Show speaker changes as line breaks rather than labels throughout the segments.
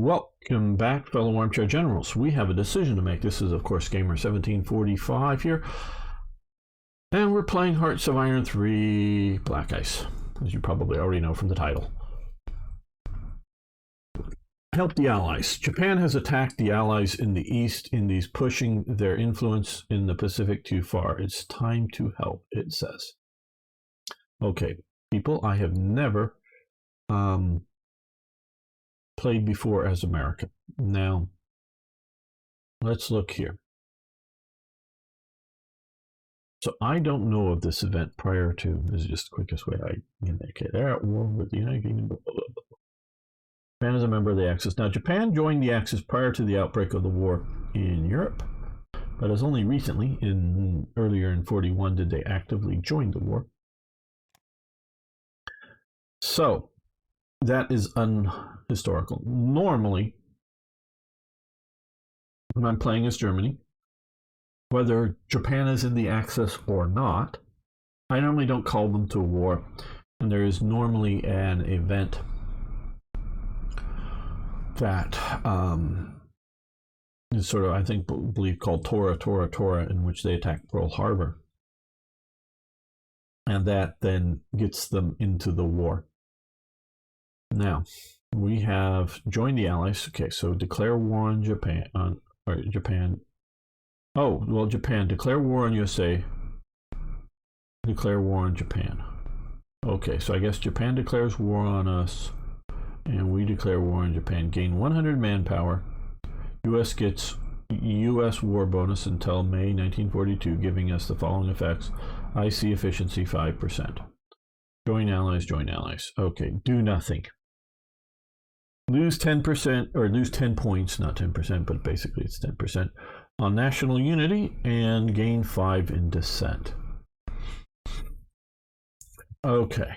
Welcome back, fellow armchair generals. We have a decision to make. This is, of course, Gamer 1745 here. And we're playing Hearts of Iron 3 Black Ice, as you probably already know from the title. Help the Allies. Japan has attacked the Allies in the East Indies, pushing their influence in the Pacific too far. It's time to help, it says. Okay, people, I have never played before as America. Now, let's look here. So I don't know of this event prior to, this is just the quickest way I indicate. They're at war with the United Kingdom. Japan is a member of the Axis. Now, Japan joined the Axis prior to the outbreak of the war in Europe, but as only recently, earlier in 41, did they actively join the war. So, that is unhistorical. Normally, when I'm playing as Germany, whether Japan is in the Axis or not, I normally don't call them to war, and there is normally an event that is sort of, I believe called Tora, in which they attack Pearl Harbor, and that then gets them into the war. Now, we have joined the Allies. Okay, so declare war on Japan. Japan. Oh, well, Japan. Declare war on USA. Declare war on Japan. Okay, so I guess Japan declares war on us, and we declare war on Japan. Gain 100 manpower. U.S. gets U.S. war bonus until May 1942, giving us the following effects. IC efficiency 5%. Join Allies, join Allies. Okay, do nothing. Lose 10%, or lose 10 points, not 10%, but basically it's 10% on national unity, and gain 5 in dissent. Okay.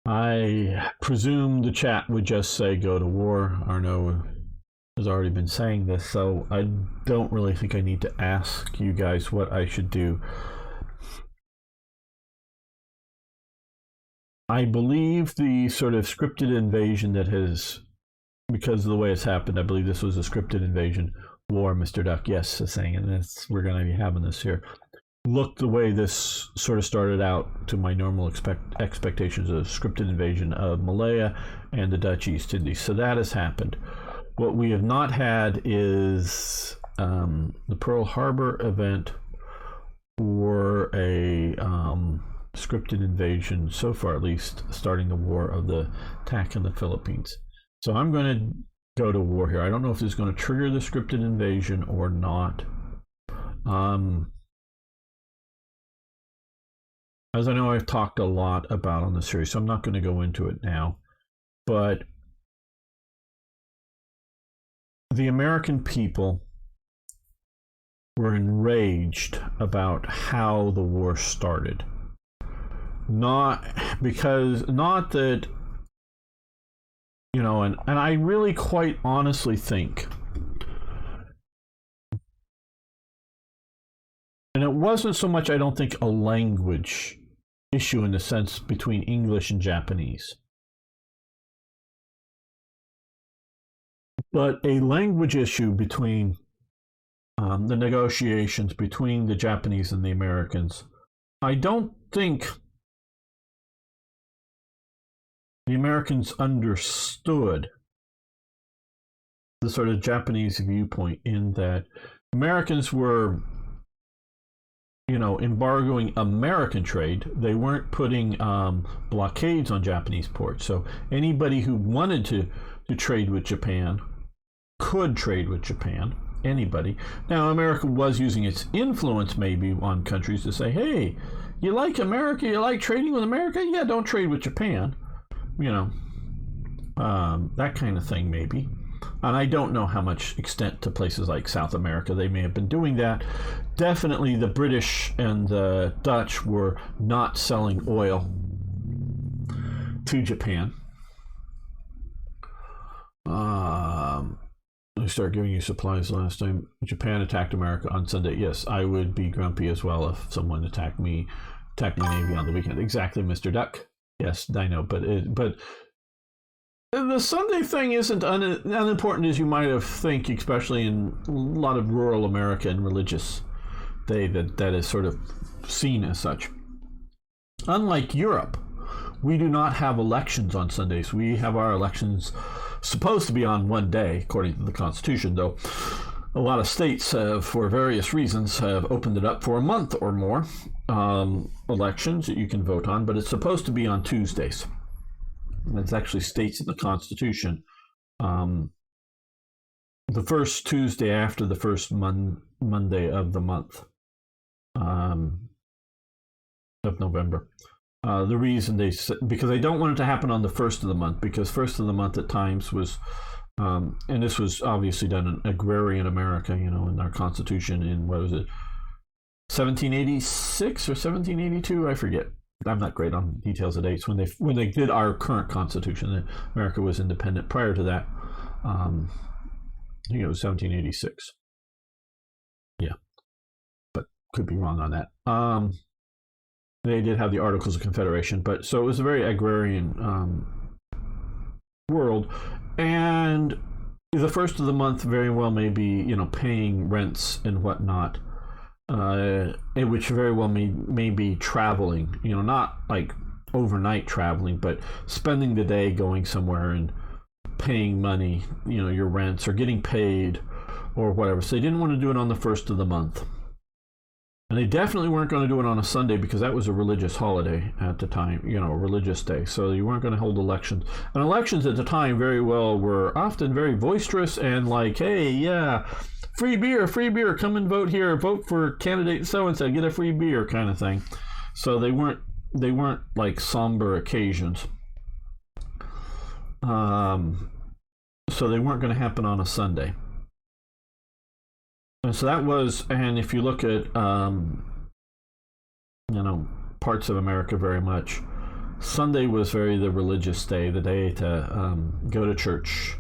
I presume the chat would just say go to war. Arno has already been saying this, so I don't really think I need to ask you guys what I should do. I believe the sort of scripted invasion that has, because of the way it's happened, I believe this was a scripted invasion war, Mr. Duck, yes, is saying, and we're going to be having this here. Look, the way this sort of started out to my normal expectations of scripted invasion of Malaya and the Dutch East Indies. So that has happened. What we have not had is the Pearl Harbor event or a scripted invasion, so far at least, starting the war of the attack in the Philippines. So I'm going to go to war here. I don't know if this is going to trigger the scripted invasion or not. As I know I've talked a lot about on the series, so I'm not going to go into it now. But the American people were enraged about how the war started. Not that, you know, and I really quite honestly think, and it wasn't so much, I don't think, a language issue in the sense between English and Japanese, but a language issue between the negotiations between the Japanese and the Americans. I don't think the Americans understood the sort of Japanese viewpoint, in that Americans were, you know, embargoing American trade. They weren't putting blockades on Japanese ports. So anybody who wanted to trade with Japan could trade with Japan. Anybody. Now, America was using its influence maybe on countries to say, hey, you like America? You like trading with America? Yeah, don't trade with Japan. You know, that kind of thing maybe. And I don't know how much extent to places like South America they may have been doing that. Definitely the British and the Dutch were not selling oil to Japan. I start giving you supplies last time. Japan attacked America on Sunday. Yes, I would be grumpy as well if someone attacked my Navy on the weekend. Exactly, Mr. Duck. Yes, I know, but the Sunday thing isn't unimportant as you might have think, especially in a lot of rural America and religious day that is sort of seen as such. Unlike Europe, we do not have elections on Sundays. We have our elections supposed to be on one day, according to the Constitution, though a lot of states have, for various reasons, have opened it up for a month or more, elections that you can vote on, but it's supposed to be on Tuesdays. It actually states in the Constitution the first Tuesday after the first Monday of the month of November. The reason because they don't want it to happen on the first of the month, because first of the month at times was, and this was obviously done in agrarian America, in our Constitution in, what was it, 1786 or 1782? I forget. I'm not great on details of dates. When they did our current Constitution, America was independent. Prior to that, I think it was 1786. Yeah, but could be wrong on that. They did have the Articles of Confederation, but so it was a very agrarian world, and the first of the month very well may be paying rents and whatnot. Which very well may be traveling, not like overnight traveling, but spending the day going somewhere and paying money, your rents or getting paid or whatever. So they didn't want to do it on the first of the month. And they definitely weren't going to do it on a Sunday because that was a religious holiday at the time, a religious day. So you weren't going to hold elections. And elections at the time very well were often very boisterous and like, hey, yeah, free beer, come and vote here, vote for candidate so-and-so, get a free beer kind of thing. So they weren't like somber occasions. So they weren't going to happen on a Sunday. And so that was, and if you look at, parts of America very much, Sunday was very the religious day, the day to go to church,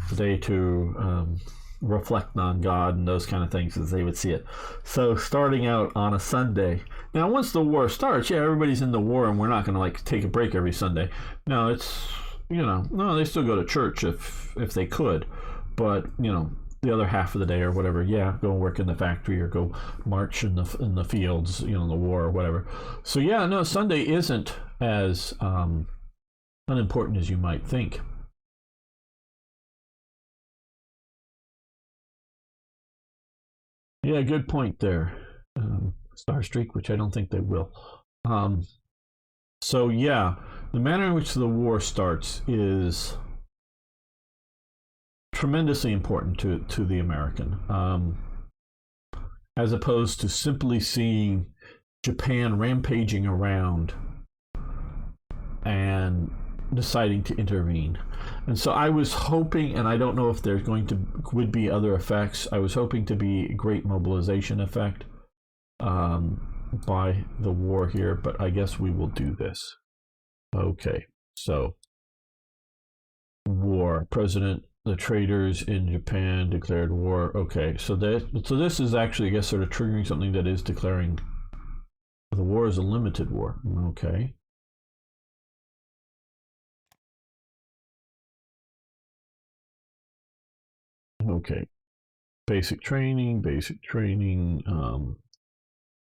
the day to reflect on God and those kind of things as they would see it. So starting out on a Sunday, now once the war starts, yeah, everybody's in the war and we're not going to like take a break every Sunday. No, it's, no, they still go to church if they could, but, the other half of the day or whatever, yeah, go work in the factory or go march in the fields, in the war or whatever. So yeah, no, Sunday isn't as unimportant as you might think. Yeah, good point there. Star Streak, which I don't think they will. So yeah, the manner in which the war starts is tremendously important to the American, as opposed to simply seeing Japan rampaging around and deciding to intervene. And so I was hoping, and I don't know if there's would be other effects, I was hoping to be a great mobilization effect by the war here, but I guess we will do this. Okay, so war. The traders in Japan declared war. Okay, so this is actually, I guess, sort of triggering something that is declaring the war is a limited war. Okay. Okay. Basic training,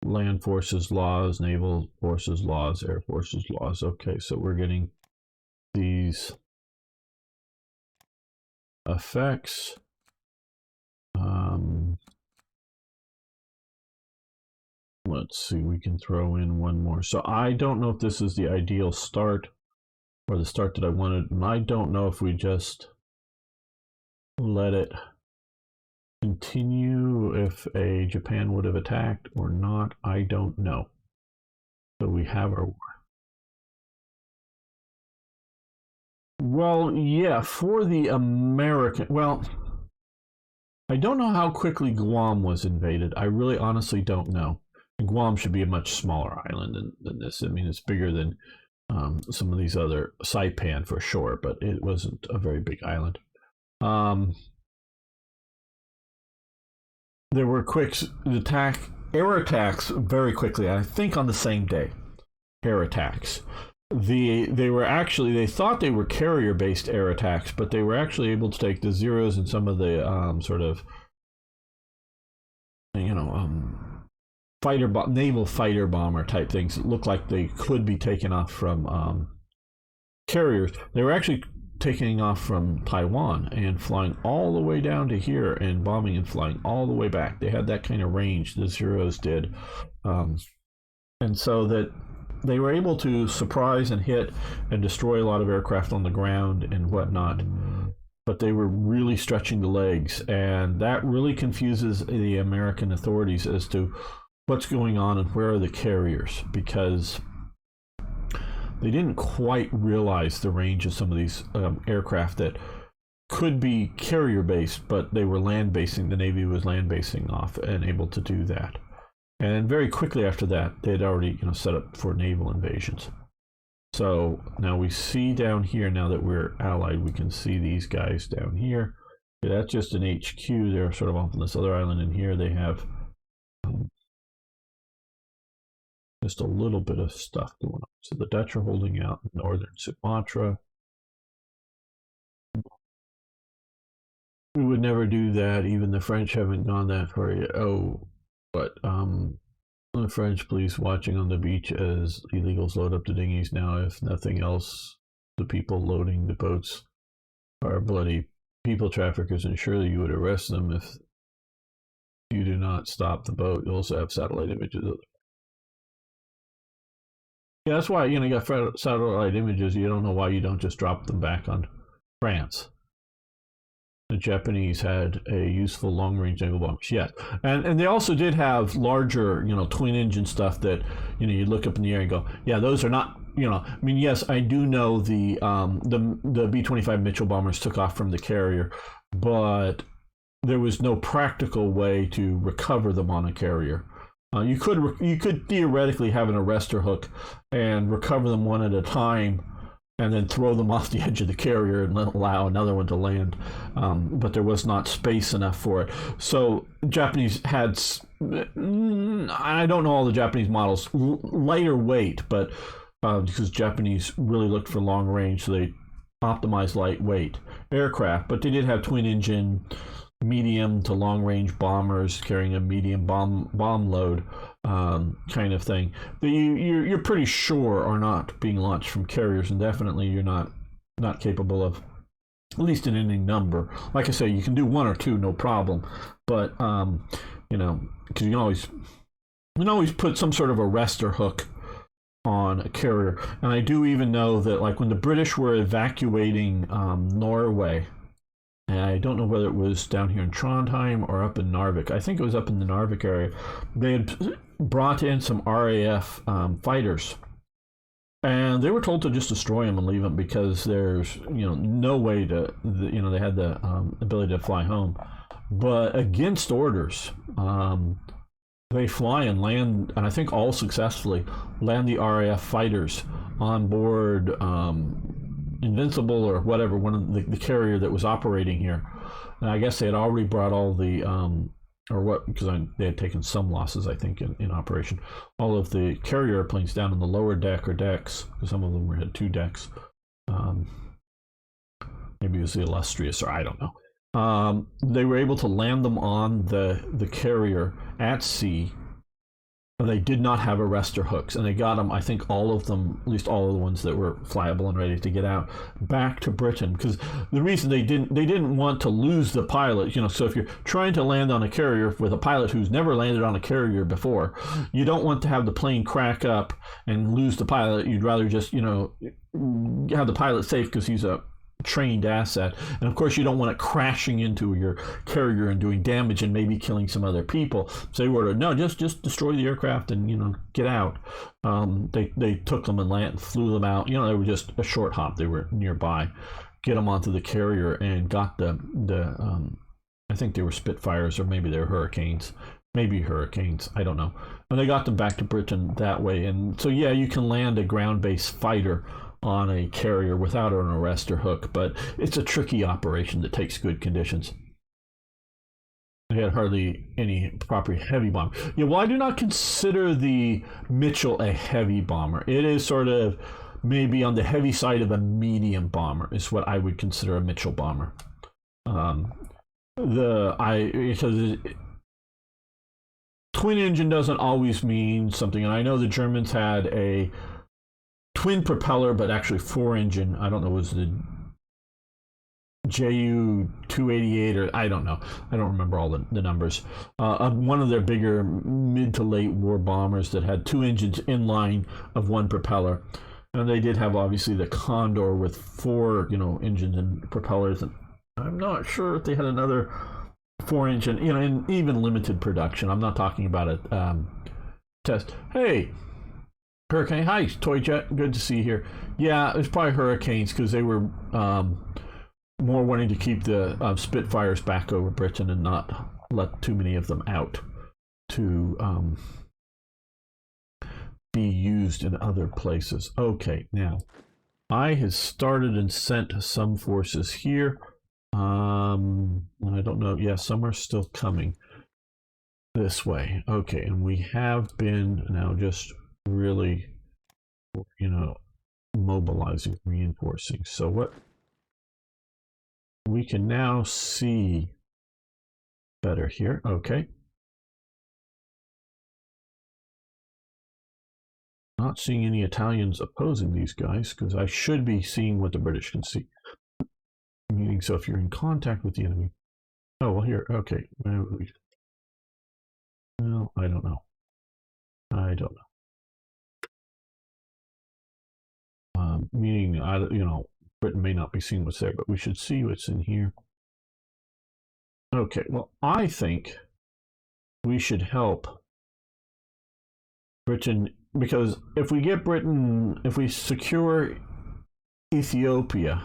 land forces laws, naval forces laws, air forces laws. Okay, so we're getting these effects. Let's see, we can throw in one more. So I don't know if this is the ideal start or the start that I wanted, and I don't know if we just let it continue if a Japan would have attacked or not. I don't know. So we have our war. Well, yeah, for the American, well, I don't know how quickly Guam was invaded. I really honestly don't know. And Guam should be a much smaller island than this. I mean, it's bigger than some of these other Saipan for sure, but it wasn't a very big island. there were quick air attacks very quickly. I think on the same day, air attacks. They thought they were carrier based air attacks, but they were actually able to take the Zeros and some of the sort of naval fighter bomber type things that looked like they could be taken off from carriers. They were actually taking off from Taiwan and flying all the way down to here and bombing and flying all the way back. They had that kind of range, the Zeros did. And so that they were able to surprise and hit and destroy a lot of aircraft on the ground and whatnot. But they were really stretching the legs, and that really confuses the American authorities as to what's going on and where are the carriers, because they didn't quite realize the range of some of these aircraft that could be carrier based, but they were land basing. The Navy was land basing off and able to do that. And very quickly after that, they had already set up for naval invasions. So now we see down here, now that we're allied, we can see these guys down here. Yeah, that's just an HQ. They're sort of off on this other island, and here they have just a little bit of stuff going on. So the Dutch are holding out in northern Sumatra. We would never do that. Even the French haven't gone that far yet. Oh, but the French police watching on the beach as illegals load up the dinghies now. If nothing else, the people loading the boats are bloody people traffickers, and surely you would arrest them if you do not stop the boat. You also have satellite images of them. Yeah, that's why, you got satellite images. You don't know why you don't just drop them back on France. The Japanese had a useful long-range naval bombers, yes, and they also did have larger, twin-engine stuff that, you look up in the air and go, yeah, those are not, I mean, yes, I do know the B-25 Mitchell bombers took off from the carrier, but there was no practical way to recover them on a carrier. You could theoretically have an arrestor hook and recover them one at a time, and then throw them off the edge of the carrier and allow another one to land. But there was not space enough for it. So Japanese had, I don't know all the Japanese models, lighter weight, but because Japanese really looked for long range, so they optimized lightweight aircraft. But they did have twin engine, medium to long range bombers carrying a medium bomb load kind of thing that you're pretty sure are not being launched from carriers, and definitely you're not capable of, at least in any number. Like I say, you can do one or two, no problem, but because you can always put some sort of arrestor hook on a carrier. And I do even know that, like, when the British were evacuating Norway, and I don't know whether it was down here in Trondheim or up in Narvik. I think it was up in the Narvik area. They had brought in some RAF fighters, and they were told to just destroy them and leave them because there's no way to they had the ability to fly home, but against orders, they fly and land, and I think all successfully land the RAF fighters on board Invincible or whatever, one of the carrier that was operating here. And I guess they had already brought all the because they had taken some losses, I think, in operation, all of the carrier airplanes down on the lower deck or decks, because some of them had two decks. Maybe it was the Illustrious, or I don't know. They were able to land them on the carrier at sea. They did not have arrestor hooks, and they got them, I think all of them, at least all of the ones that were flyable and ready to get out, back to Britain. Because the reason they didn't want to lose the pilot, so if you're trying to land on a carrier with a pilot who's never landed on a carrier before, you don't want to have the plane crack up and lose the pilot. You'd rather just, have the pilot safe because he's a trained asset, and of course you don't want it crashing into your carrier and doing damage and maybe killing some other people. So they were no, just destroy the aircraft and get out. They took them and flew them out. They were just a short hop. They were nearby. Get them onto the carrier and got the I think they were Spitfires, or maybe they were Hurricanes. Maybe Hurricanes, I don't know. And they got them back to Britain that way. And so yeah, you can land a ground-based fighter on a carrier without an arrestor hook, but it's a tricky operation that takes good conditions. They had hardly any proper heavy bomber. Yeah, well, I do not consider the Mitchell a heavy bomber. It is sort of maybe on the heavy side of a medium bomber, is what I would consider a Mitchell bomber. Because twin engine doesn't always mean something, and I know the Germans had a twin propeller, but actually four engine. I don't know, was the JU 288 or I don't know. I don't remember all the numbers. One of their bigger mid to late war bombers that had two engines in line of one propeller. And they did have obviously the Condor with four, engines and propellers. And I'm not sure if they had another four engine, in even limited production. I'm not talking about a test. Hey, Hurricane. Hi, Toy Jet. Good to see you here. Yeah, it was probably Hurricanes because they were more wanting to keep the Spitfires back over Britain and not let too many of them out to be used in other places. Okay, now I have started and sent some forces here. I don't know. Yeah, some are still coming this way. Okay, and we have been now just really, mobilizing, reinforcing. So what we can now see better here. Okay. Not seeing any Italians opposing these guys because I should be seeing what the British can see. Meaning, so if you're in contact with the enemy. Oh, well, here. Okay. Well, I don't know. I don't know. Meaning, Britain may not be seeing what's there, but we should see what's in here. Okay. Well, I think we should help Britain because if we secure Ethiopia,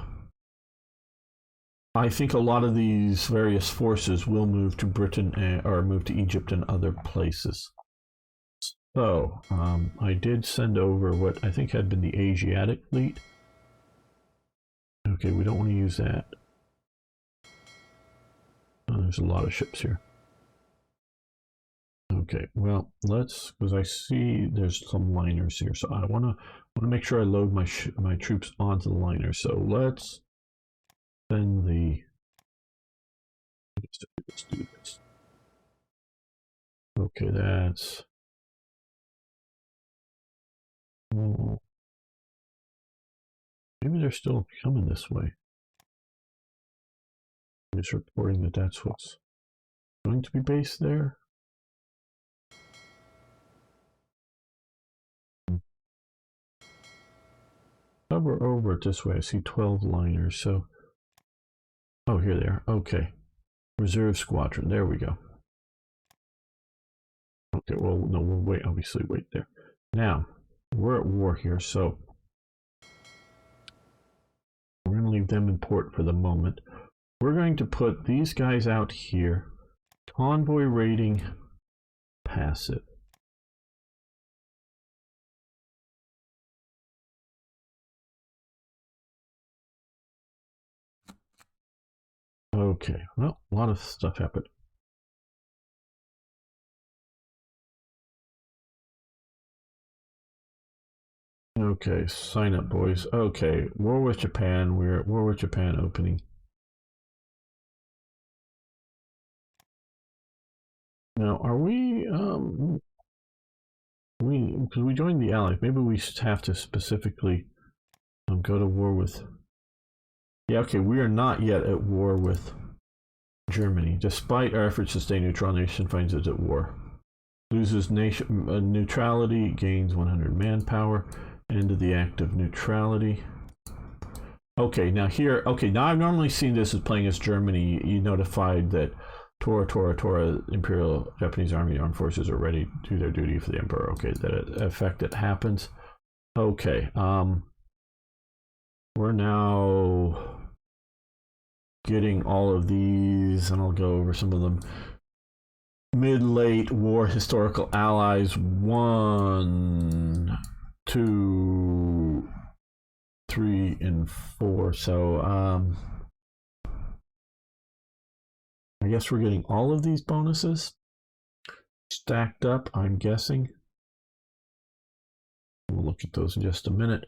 I think a lot of these various forces will move to Britain or move to Egypt and other places. So I did send over what I think had been the Asiatic fleet. Okay, we don't want to use that. Oh, there's a lot of ships here. Okay, well, because I see there's some liners here, so I want to make sure I load my troops onto the liner. So let's send let's do this. Okay, that's maybe they're still coming this way. I'm just reporting that that's what's going to be based there. Hover over it this way. I see 12 liners. So, oh, here they are. Okay, reserve squadron. There we go. Okay, well, no, we'll wait. Obviously, wait there. Now we're at war here, so we're going to leave them in port for the moment. We're going to put these guys out here. Convoy rating passive. Okay, well, a lot of stuff happened. Okay, sign up, boys. Okay, war with Japan. We're at war with Japan opening. Now, are we, because we joined the Allies, maybe we have to specifically go to war with, yeah, okay, we are not yet at war with Germany. Despite our efforts to stay neutral, nation finds it at war. Loses nation neutrality, gains 100 manpower. End of the act of neutrality. Okay, now here, okay, now I've normally seen this as playing as Germany. You notified that Tora, Imperial Japanese Army Armed Forces are ready to do their duty for the Emperor. Okay, that effect that happens. Okay, we're now getting all of these, and I'll go over some of them. Mid-late war historical allies. 1, 2, 3, and 4. So I guess we're getting all of these bonuses stacked up, I'm guessing. We'll look at those in just a minute.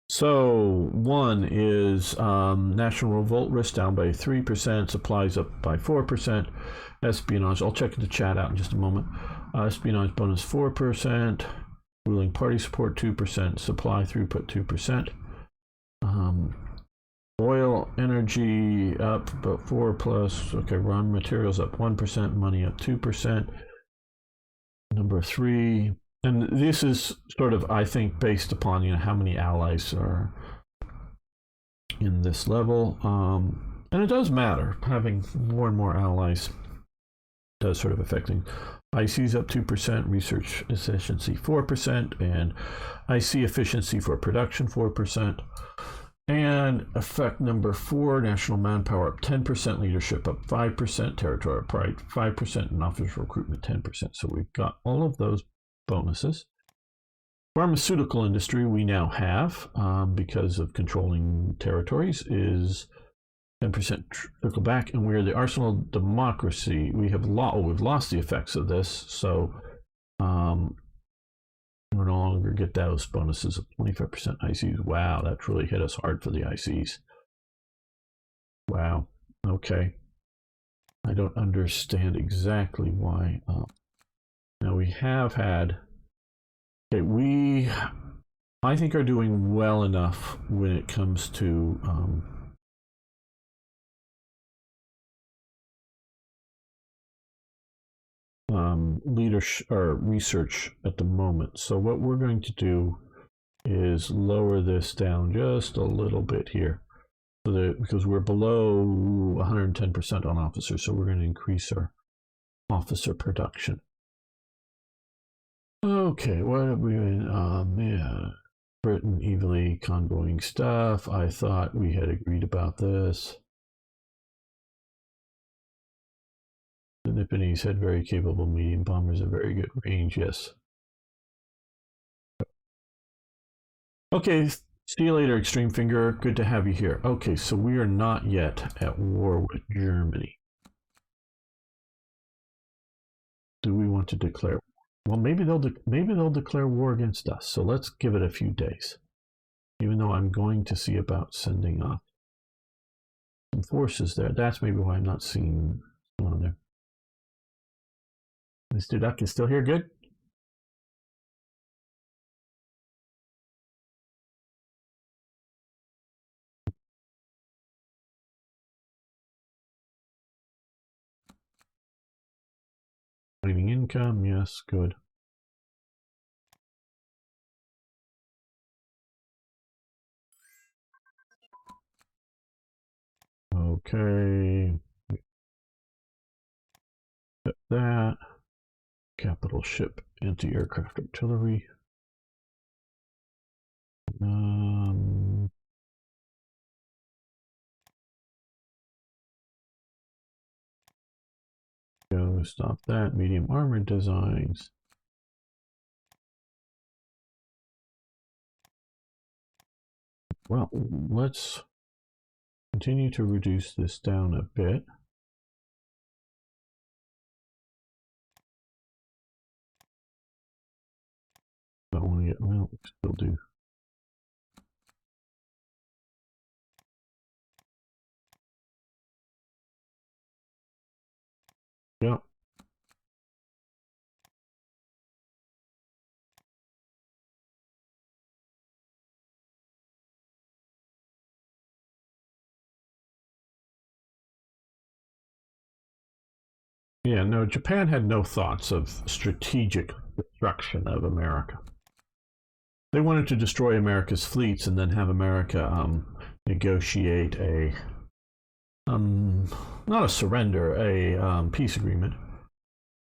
So one is national revolt risk down by 3%, supplies up by 4%, espionage. I'll check the chat out in just a moment. Espionage bonus 4%, ruling party support 2%, supply throughput 2%. Oil energy up about 4 plus. Okay, raw materials up 1%, money up 2%. Number 3. And this is sort of, I think, based upon how many allies are in this level, and it does matter. Having more and more allies does sort of affecting. IC's up 2%, research efficiency 4%, and IC efficiency for production 4%. And effect number 4, national manpower up 10%, leadership up 5%, territorial pride 5%, and officer recruitment 10%. So we've got all of those bonuses. Pharmaceutical industry we now have, because of controlling territories, is 10% trickle back, and we're the arsenal democracy. We've lost the effects of this, so we no longer get those bonuses of 25% ICs. Wow, that really hit us hard for the ICs. Wow. Okay. I don't understand exactly why. Now we have had. Okay, we, I think, are doing well enough when it comes to leadership or research at the moment. So what we're going to do is lower this down just a little bit here, so that, because we're below 110% on officers, so we're going to increase our officer production. Okay, what have we been? Yeah, Britain evilly convoying stuff. I thought we had agreed about this. The Nipponese had very capable medium bombers at very good range, yes. Okay, see you later, Extreme Finger. Good to have you here. Okay, so we are not yet at war with Germany. Do we want to declare? Well, maybe they'll declare war against us. So let's give it a few days. Even though I'm going to see about sending off some forces there. That's maybe why I'm not seeing one on there. Mr. Duck is still here. Good. Mining income, yes, good. Okay. Get that. Capital ship, anti-aircraft artillery. Go stop that. Medium armor designs. Well, let's continue to reduce this down a bit. I want to get, well, still do. Yep. Yeah, no, Japan had no thoughts of strategic destruction of America. They wanted to destroy America's fleets and then have America negotiate a, not a surrender, a peace agreement.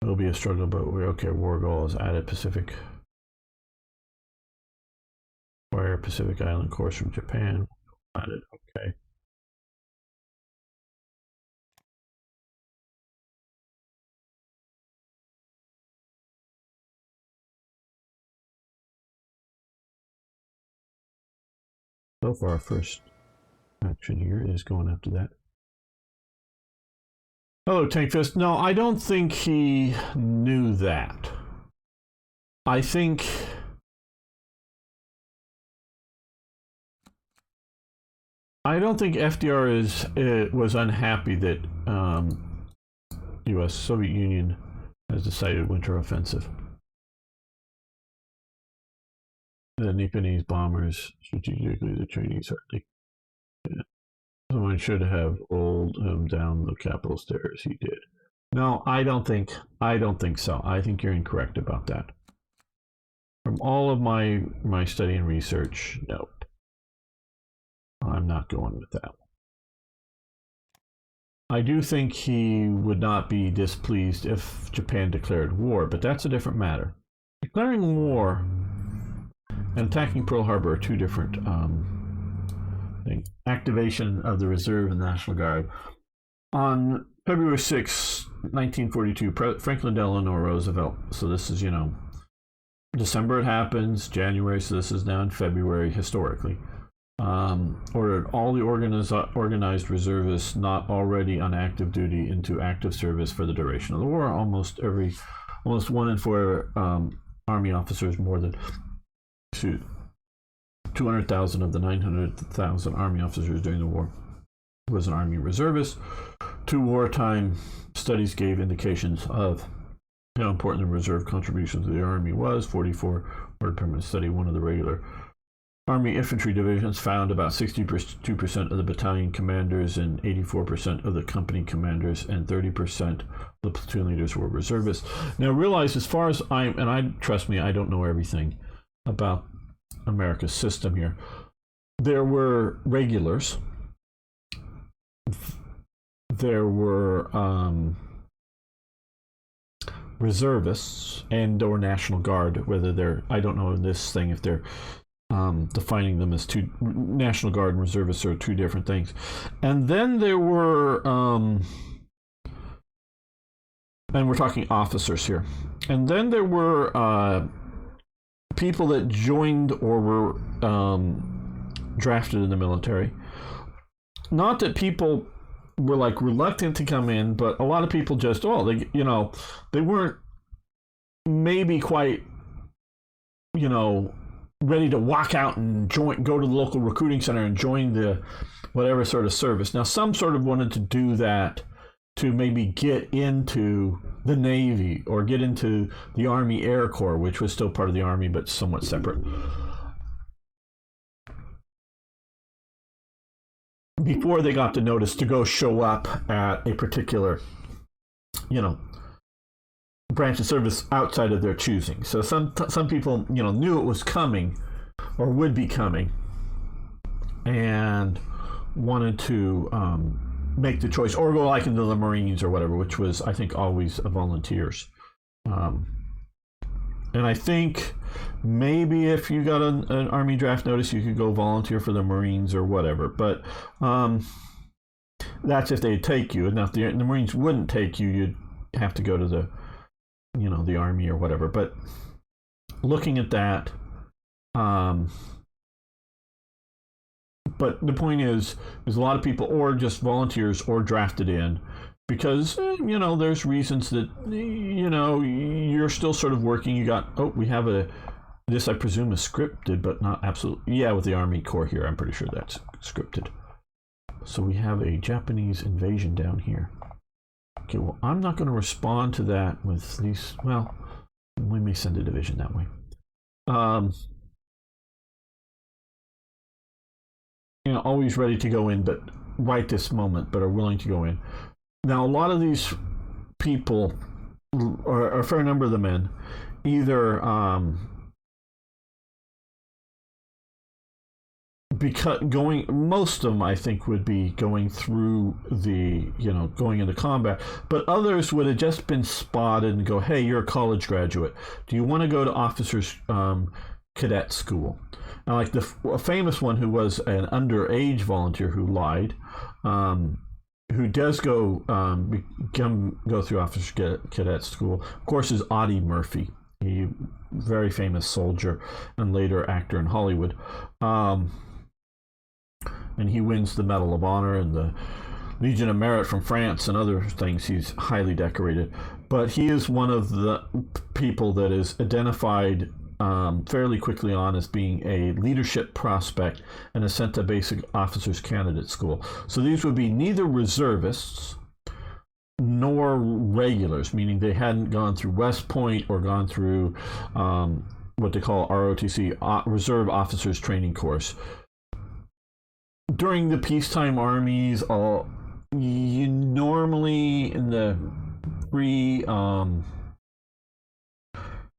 It'll be a struggle, but okay, war goal is added Pacific. Acquire Pacific Island course from Japan. Added, okay. So far, our first action here is going after that. Hello, Tankfist. No, I don't think he knew that. I think I don't think FDR was unhappy that U.S. Soviet Union has decided winter offensive. The Nipponese bombers strategically the Chinese hardly. Yeah. Someone should have rolled him down the Capitol stairs. He did. No, I don't think so. I think you're incorrect about that. From all of my study and research, nope. I'm not going with that. I do think he would not be displeased if Japan declared war, but that's a different matter. Declaring war and attacking Pearl Harbor are two different things. Activation of the Reserve and National Guard. On February 6, 1942, Franklin Delano Roosevelt, so this is, December it happens, January, so this is now in February historically, ordered all the organized reservists not already on active duty into active service for the duration of the war. Almost 1 in 4 Army officers, more than 200,000 of the 900,000 Army officers during the war was an Army reservist. 2 wartime studies gave indications of how important the reserve contribution to the Army was. 44 were permanent study. One of the regular Army infantry divisions found about 62% of the battalion commanders and 84% of the company commanders and 30% of the platoon leaders were reservists. Now realize, as far as trust me, I don't know everything about America's system here. There were regulars. There were reservists and or National Guard, whether they're, I don't know in this thing if they're defining them as two. National Guard and reservists are two different things. And then there were and we're talking officers here. And then there were people that joined or were drafted in the military. Not that people were like reluctant to come in, but a lot of people just, they weren't maybe quite, ready to walk out and go to the local recruiting center and join the whatever sort of service. Now, some sort of wanted to do that to maybe get into the Navy or get into the Army Air Corps, which was still part of the Army but somewhat separate. Before they got the notice to go show up at a particular, branch of service outside of their choosing. So some people, knew it was coming or would be coming and wanted to make the choice or go like into the Marines or whatever, which was, I think, always volunteers. And I think maybe if you got an Army draft notice, you could go volunteer for the Marines or whatever. But that's if they'd take you. Now, if the Marines wouldn't take you, you'd have to go to the, the Army or whatever. But looking at that, but the point is a lot of people or just volunteers or drafted in because, there's reasons that, you're still sort of working. You got, we have this I presume is scripted, but not absolutely. Yeah, with the Army Corps here, I'm pretty sure that's scripted. So we have a Japanese invasion down here. Okay, well, I'm not going to respond to that with these. Well, we may send a division that way. Always ready to go in, but right this moment, but are willing to go in. Now, a lot of these people, or a fair number of the men, either because most of them, I think, would be going through the, going into combat, but others would have just been spotted and go, hey, you're a college graduate. Do you want to go to officers cadet school? Now, like a famous one who was an underage volunteer who lied, who does go through officer cadet school, of course, is Audie Murphy. He very famous soldier and later actor in Hollywood. And he wins the Medal of Honor and the Legion of Merit from France and other things. He's highly decorated. But he is one of the people that is identified fairly quickly on as being a leadership prospect and is sent to basic officers candidate school. So these would be neither reservists nor regulars, meaning they hadn't gone through West Point or gone through what they call ROTC, Reserve Officers Training Course. During the peacetime armies, you normally in the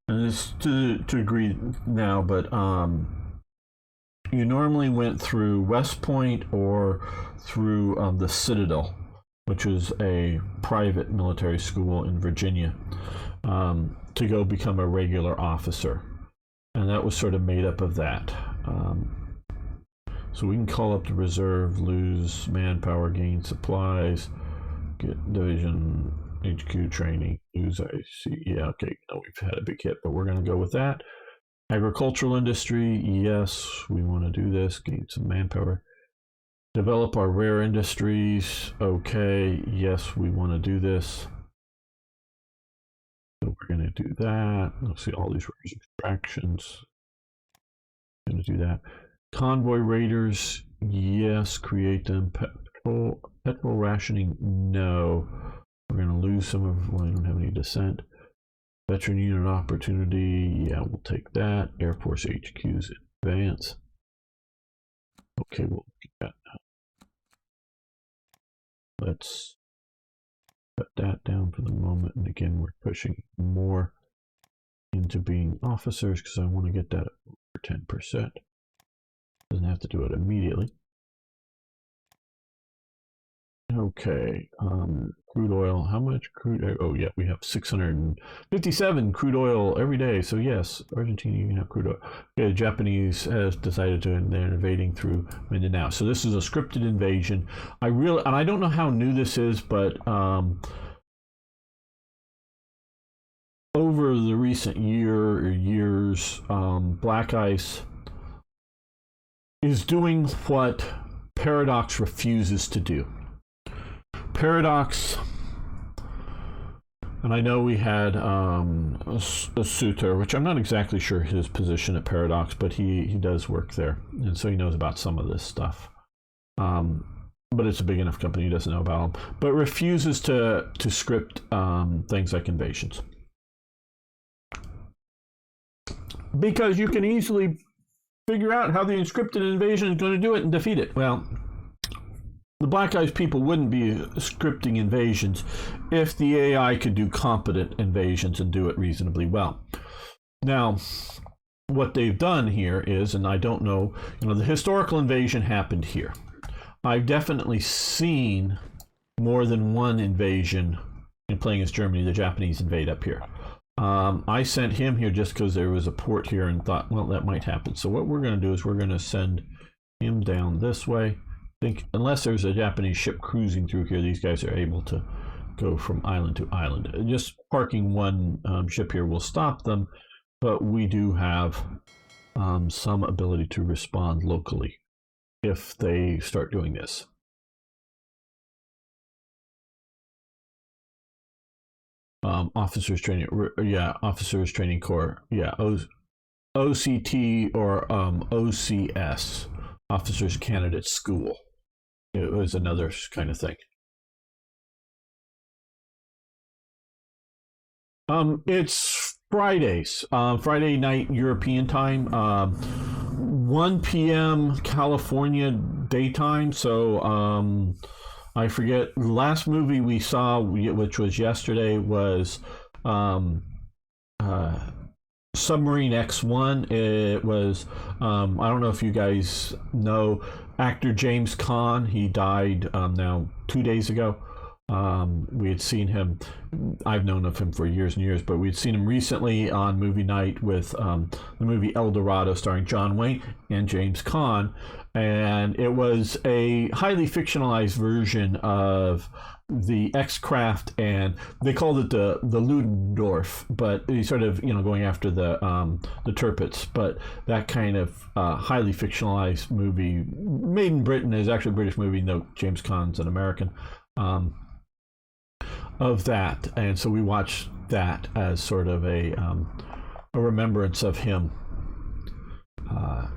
and this to agree now, but you normally went through West Point or through the Citadel, which is a private military school in Virginia, to go become a regular officer. And that was sort of made up of that. So we can call up the reserve, lose manpower, gain supplies, get division HQ training, use IC. Yeah, okay, no, we've had a big hit, but we're going to go with that. Agricultural industry, yes, we want to do this, gain some manpower. Develop our rare industries, okay, yes, we want to do this. So we're going to do that. Let's see all these rare extractions. Going to do that. Convoy raiders, yes, create them. Petrol rationing, no. We're going to lose some of, well, I don't have any dissent. Veteran unit opportunity, yeah, we'll take that. Air Force HQ's advance. Okay, we'll get that now. Let's cut that down for the moment. And again, we're pushing more into being officers because I want to get that at over 10%. Doesn't have to do it immediately. Okay, crude oil, how much crude oil? Oh yeah, we have 657 crude oil every day. So yes, Argentina, you can have crude oil. Okay, the Japanese has decided to, they're invading through Mindanao. So this is a scripted invasion. And I don't know how new this is, but over the recent years, Black Ice is doing what Paradox refuses to do. Paradox, and I know we had a suitor, which I'm not exactly sure his position at Paradox, but he does work there, and so he knows about some of this stuff. But it's a big enough company, he doesn't know about them. But refuses to script things like invasions. Because you can easily figure out how the encrypted invasion is going to do it and defeat it. Well, the Black Ice people wouldn't be scripting invasions if the AI could do competent invasions and do it reasonably well. Now, what they've done here is, and I don't know, the historical invasion happened here. I've definitely seen more than one invasion in playing as Germany. The Japanese invade up here. I sent him here just because there was a port here and thought, well, that might happen. So what we're going to do is we're going to send him down this way. Unless there's a Japanese ship cruising through here, these guys are able to go from island to island. Just parking one ship here will stop them, but we do have some ability to respond locally if they start doing this. Officers training, yeah, Officers Training Corps, yeah, OCT or OCS, Officers Candidate School. It was another kind of thing. It's Fridays, Friday night European time, 1 p.m. California daytime. So I forget, the last movie we saw, which was yesterday, was Submarine X1. It was, I don't know if you guys know, actor James Caan. He died now 2 days ago. We had seen him I've known of him for years and years, but we'd seen him recently on movie night with the movie El Dorado, starring John Wayne and James Caan, and it was a highly fictionalized version of the X-Craft, and they called it the Ludendorff, but he's sort of going after the Tirpitz, but that kind of highly fictionalized movie made in Britain is actually a British movie. No, James Caan's an American. Of that, and so we watched that as sort of a remembrance of him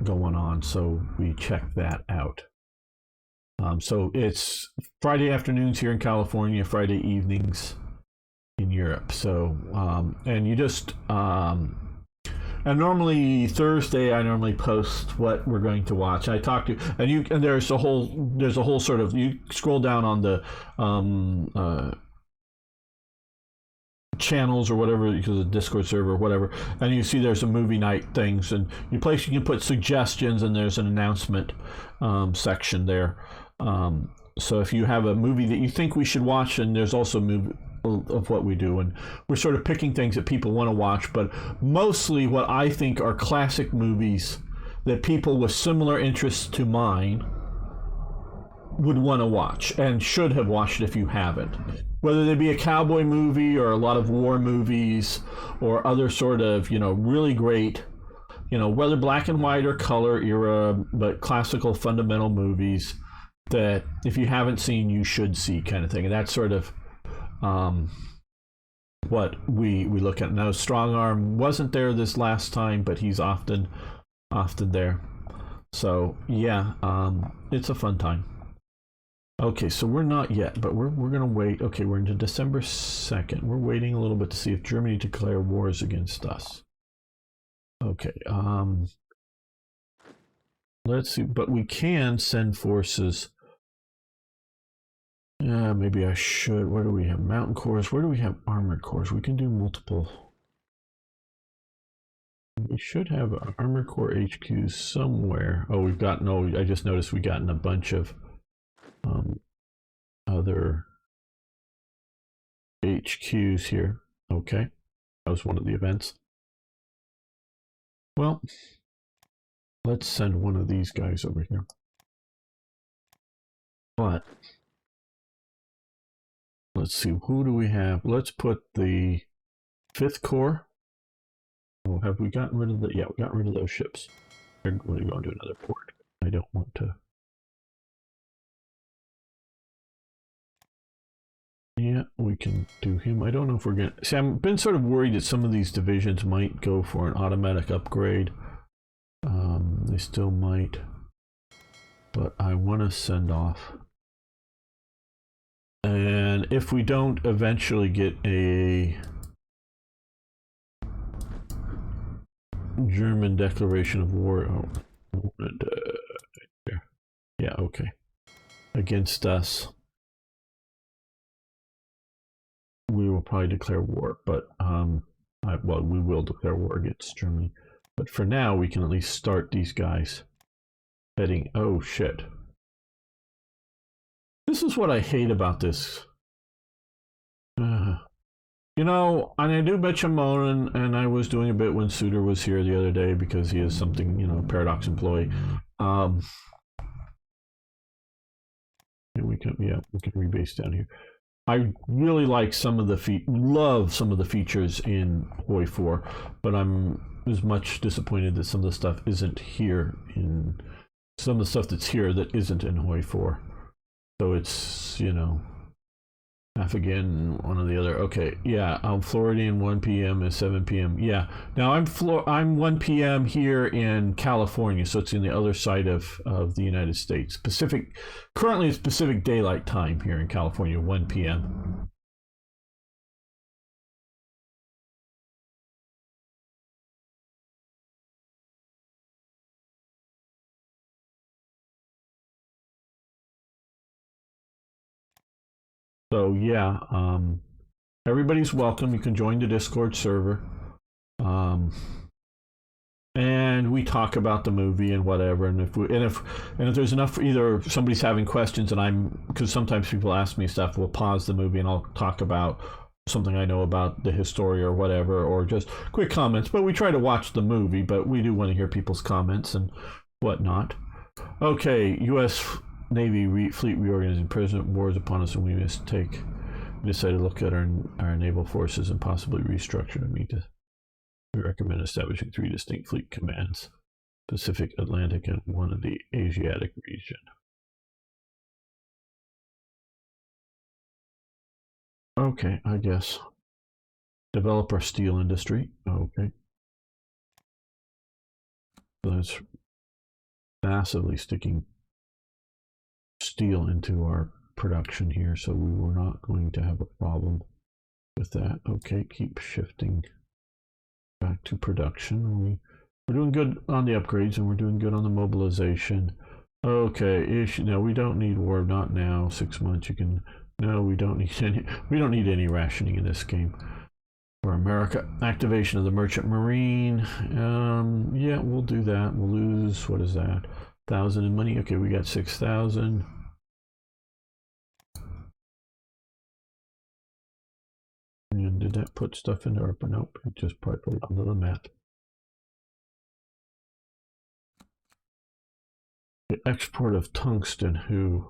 going on. So we checked that out. So it's Friday afternoons here in California, Friday evenings in Europe. So and you just and normally Thursday I normally post what we're going to watch. I talk to and there's a whole sort of, you scroll down on the channels or whatever, because of the Discord server or whatever, and you see there's a movie night things, and you can put suggestions, and there's an announcement section there. So if you have a movie that you think we should watch, and there's also a movie of what we do, and we're sort of picking things that people want to watch, but mostly what I think are classic movies that people with similar interests to mine would want to watch and should have watched if you haven't. Whether they be a cowboy movie or a lot of war movies or other sort of, really great, whether black and white or color era, but classical fundamental movies that if you haven't seen, you should see, kind of thing. And that's sort of what we look at. Now, Strong Arm wasn't there this last time, but he's often there. So yeah, it's a fun time. Okay, so we're not yet, but we're going to wait. Okay, we're into December 2nd. We're waiting a little bit to see if Germany declare wars against us. Okay, let's see, but we can send forces. Yeah, maybe I should. Where do we have mountain corps? Where do we have armored corps? We can do multiple. We should have armored corps HQs somewhere. Oh, I just noticed we've gotten a bunch of other HQs here. Okay, that was one of the events. Well, let's send one of these guys over here. But let's see, who do we have? Let's put the 5th Corps. Oh, have we gotten rid of the? Yeah, we got rid of those ships. We're going to go into another port. I don't want to. Yeah, we can do him. I don't know if we're going to... See, I've been sort of worried that some of these divisions might go for an automatic upgrade. They still might. But I want to send off. And if we don't eventually get a German declaration of war... Oh, yeah, okay. Against us, we will probably declare war, but we will declare war against Germany. But for now, we can at least start these guys heading. Oh shit! This is what I hate about this. And I do bet you moaning, and I was doing a bit when Suter was here the other day because he is something, Paradox employee. And we can rebase down here. I really like some of the love some of the features in Hoi 4, but I'm as much disappointed that some of the stuff isn't here in some of the stuff that's here that isn't in Hoi 4. So it's, half again, one or the other. Okay, yeah, Floridian 1 p.m. is 7 p.m. Yeah, now I'm 1 p.m. here in California, so it's in the other side of the United States. Currently it's Pacific Daylight Time here in California, 1 p.m. So yeah, everybody's welcome. You can join the Discord server, and we talk about the movie and whatever. And if there's enough, either somebody's having questions, and because sometimes people ask me stuff, we'll pause the movie and I'll talk about something I know about the history or whatever, or just quick comments. But we try to watch the movie, but we do want to hear people's comments and whatnot. Okay, U.S. Navy fleet reorganizing. President war is upon us, and we decided to look at our naval forces and possibly restructure to meet this. We recommend establishing 3 distinct fleet commands: Pacific, Atlantic, and one of the Asiatic region. Okay, I guess. Develop our steel industry. Okay. So that's massively sticking steel into our production here, so we were not going to have a problem with that. Okay, keep shifting back to production. We're doing good on the upgrades, and we're doing good on the mobilization. Okay, issue. No, we don't need war. Not now. 6 months. You can. No, we don't need any. We don't need any rationing in this game. For America, activation of the merchant marine. Yeah, we'll do that. We'll lose. What is that? 1,000 in money. Okay, we got 6,000. And did that put stuff into our? Nope. It just probably put it onto the map. The export of tungsten. Who?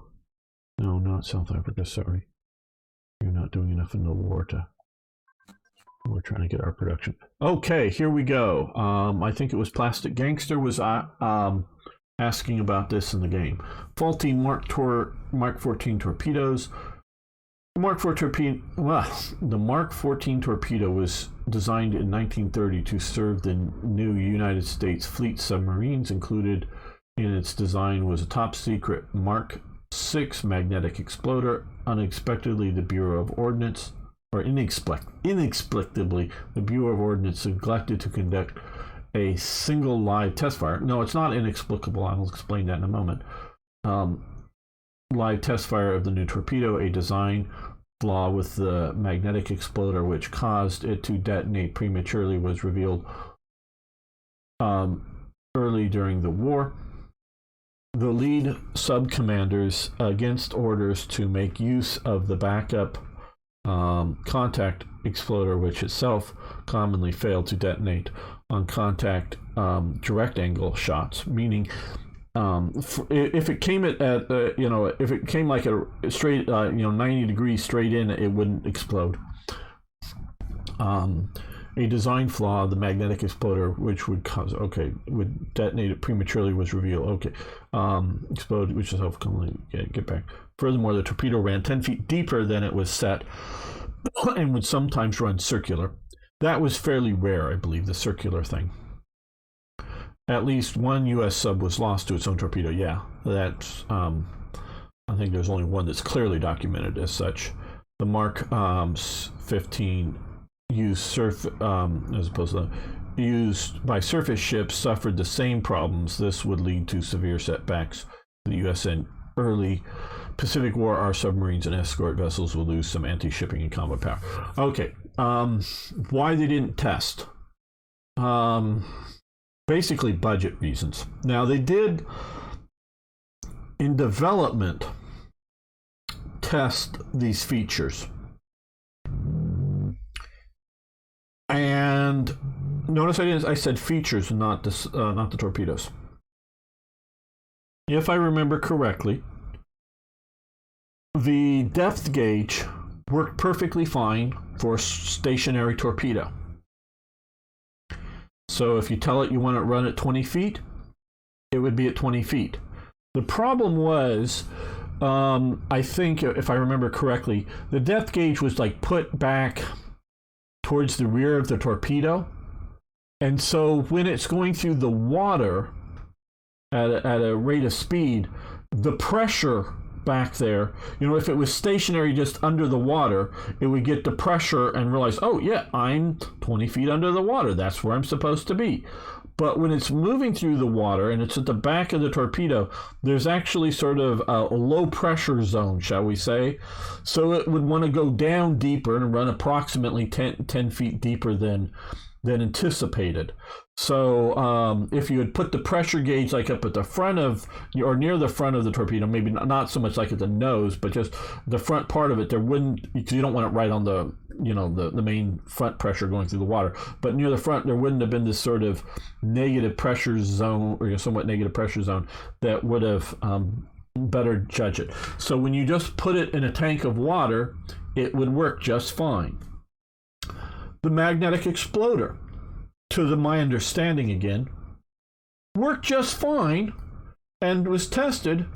No, not South Africa. Sorry, you're not doing enough in the war to. We're trying to get our production. Okay, here we go. I think it was Plastic Gangster was asking about this in the game. Faulty Mark 14 torpedoes. The Mark 14 torpedo was designed in 1930 to serve the new United States fleet submarines. Included in its design was a top secret Mark 6 magnetic exploder. Unexpectedly, the Bureau of Ordnance, or inexplicably, the Bureau of Ordnance neglected to conduct a single live test fire. No, it's not inexplicable. I'll explain that in a moment. Live test fire of the new torpedo, a design flaw with the magnetic exploder which caused it to detonate prematurely, was revealed early during the war. The lead sub-commanders, against orders to make use of the backup contact exploder, which itself commonly failed to detonate on contact direct angle shots, meaning if it came if it came like a straight 90 degrees straight in, it wouldn't explode. A design flaw, the magnetic exploder, which would would detonate it prematurely, was revealed. Explode, which is how commonly get back. Furthermore, the torpedo ran 10 feet deeper than it was set, and would sometimes run circular. That was fairly rare, I believe, the circular thing. At least one U.S. sub was lost to its own torpedo. Yeah, that's. I think there's only one that's clearly documented as such. The Mark 15 used used by surface ships suffered the same problems. This would lead to severe setbacks for the U.S. in early Pacific War. Our submarines and escort vessels will lose some anti-shipping and combat power. Okay, why they didn't test? Basically budget reasons. Now they did, in development, test these features. And notice I said features, not the torpedoes. If I remember correctly, the depth gauge worked perfectly fine for a stationary torpedo. So if you tell it you want to run at 20 feet, it would be at 20 feet. The problem was, I think, if I remember correctly, the depth gauge was like put back towards the rear of the torpedo. And so when it's going through the water at a rate of speed, the pressure back there, if it was stationary just under the water, it would get the pressure and realize, oh yeah, I'm 20 feet under the water, that's where I'm supposed to be. But when it's moving through the water and it's at the back of the torpedo, there's actually sort of a low pressure zone, shall we say. So it would want to go down deeper and run approximately 10 feet deeper than anticipated. So if you had put the pressure gauge like up at the front of, or near the front of the torpedo, maybe not so much like at the nose, but just the front part of it, there wouldn't, because you don't want it right on the the main front pressure going through the water. But near the front, there wouldn't have been this sort of negative pressure zone, or somewhat negative pressure zone, that would have better judge it. So when you just put it in a tank of water, it would work just fine. The magnetic exploder, to my understanding again, worked just fine and was tested,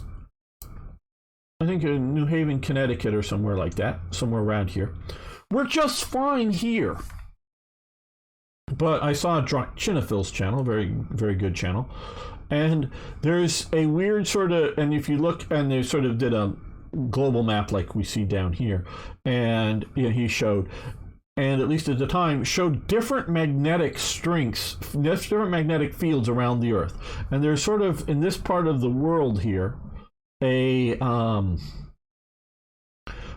I think in New Haven, Connecticut, or somewhere like that, somewhere around here. Worked just fine here. But I saw Chinafil's channel, very, very good channel. And there's a weird sort of, and if you look, and they sort of did a global map like we see down here, and he showed, and at least at the time, showed different magnetic strengths, different magnetic fields around the Earth. And there's sort of, in this part of the world here, a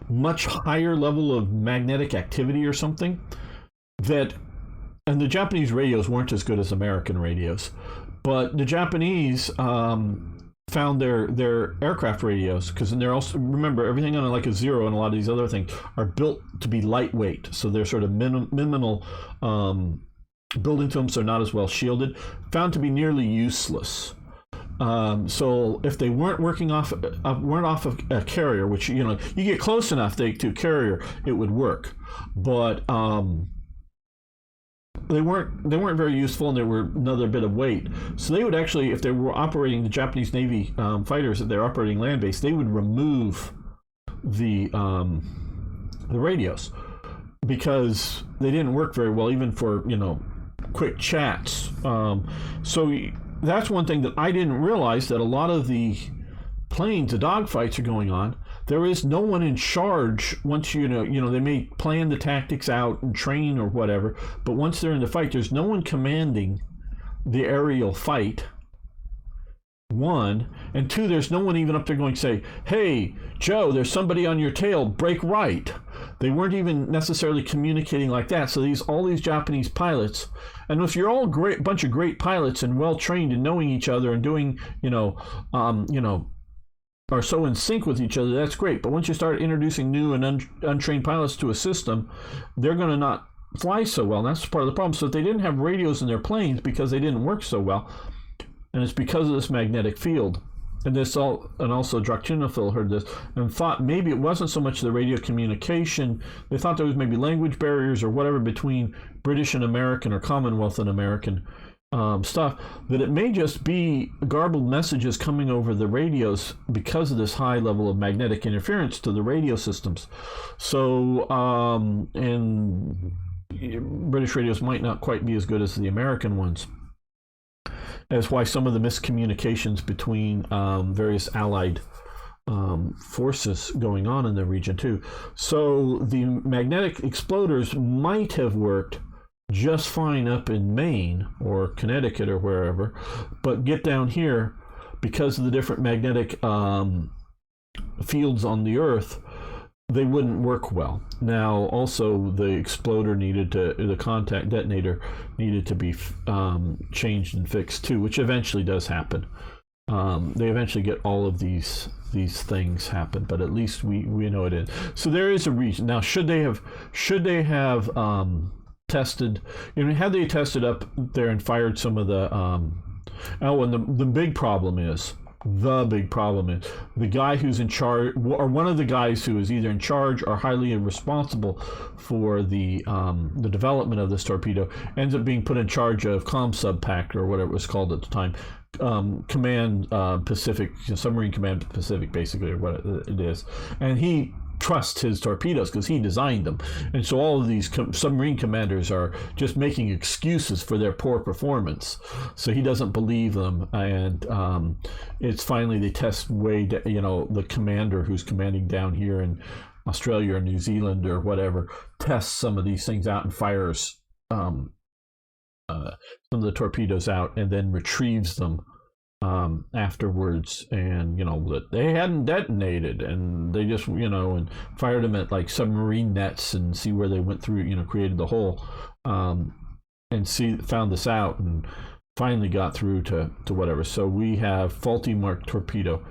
much higher level of magnetic activity or something that, and the Japanese radios weren't as good as American radios, but the Japanese found their aircraft radios, because they're also, remember, everything on like a Zero and a lot of these other things are built to be lightweight, so they're sort of minimal building to them, so they're not as well shielded, found to be nearly useless. So if they weren't off of a carrier, which you get close enough to a carrier, it would work, but they weren't very useful, and they were another bit of weight. So they would actually, if they were operating the Japanese Navy fighters, if they're operating land based, they would remove the radios, because they didn't work very well, even for quick chats. So that's one thing that I didn't realize, that a lot of the planes, the dogfights are going on. There is no one in charge once they may plan the tactics out and train or whatever, but once they're in the fight, there's no one commanding the aerial fight. One, and two, there's no one even up there going to say, "Hey, Joe, there's somebody on your tail, break right." They weren't even necessarily communicating like that. So all these Japanese pilots, and if you're all bunch of great pilots and well trained and knowing each other and doing, are so in sync with each other, that's great. But once you start introducing new and untrained pilots to a system, they're going to not fly so well. And that's part of the problem. So if they didn't have radios in their planes because they didn't work so well, and it's because of this magnetic field. And also Drachinafil heard this and thought maybe it wasn't so much the radio communication. They thought there was maybe language barriers or whatever between British and American, or Commonwealth and American stuff, that it may just be garbled messages coming over the radios because of this high level of magnetic interference to the radio systems. So, and British radios might not quite be as good as the American ones. That's why some of the miscommunications between various allied forces going on in the region too. So the magnetic exploders might have worked just fine up in Maine or Connecticut or wherever, but get down here, because of the different magnetic fields on the Earth, they wouldn't work well. Now, also, the contact detonator needed to be changed and fixed too, which eventually does happen. They eventually get all of these things happen, but at least we know it is. So there is a reason. Now, should they have tested? Had they tested up there and fired some of the? And the big problem is. The big problem is the guy who's in charge, or one of the guys who is either in charge or highly responsible for the development of this torpedo, ends up being put in charge of ComSub Pact, or whatever it was called at the time, Command Pacific, Submarine Command Pacific, basically, or what it is, and he trusts his torpedoes because he designed them. And so all of these submarine commanders are just making excuses for their poor performance. So he doesn't believe them. And it's finally they test the commander who's commanding down here in Australia or New Zealand or whatever, tests some of these things out and fires some of the torpedoes out, and then retrieves them afterwards, and that they hadn't detonated, and they just and fired them at like submarine nets and see where they went through, created the hole, and found this out and finally got through to whatever. So we have faulty marked torpedo,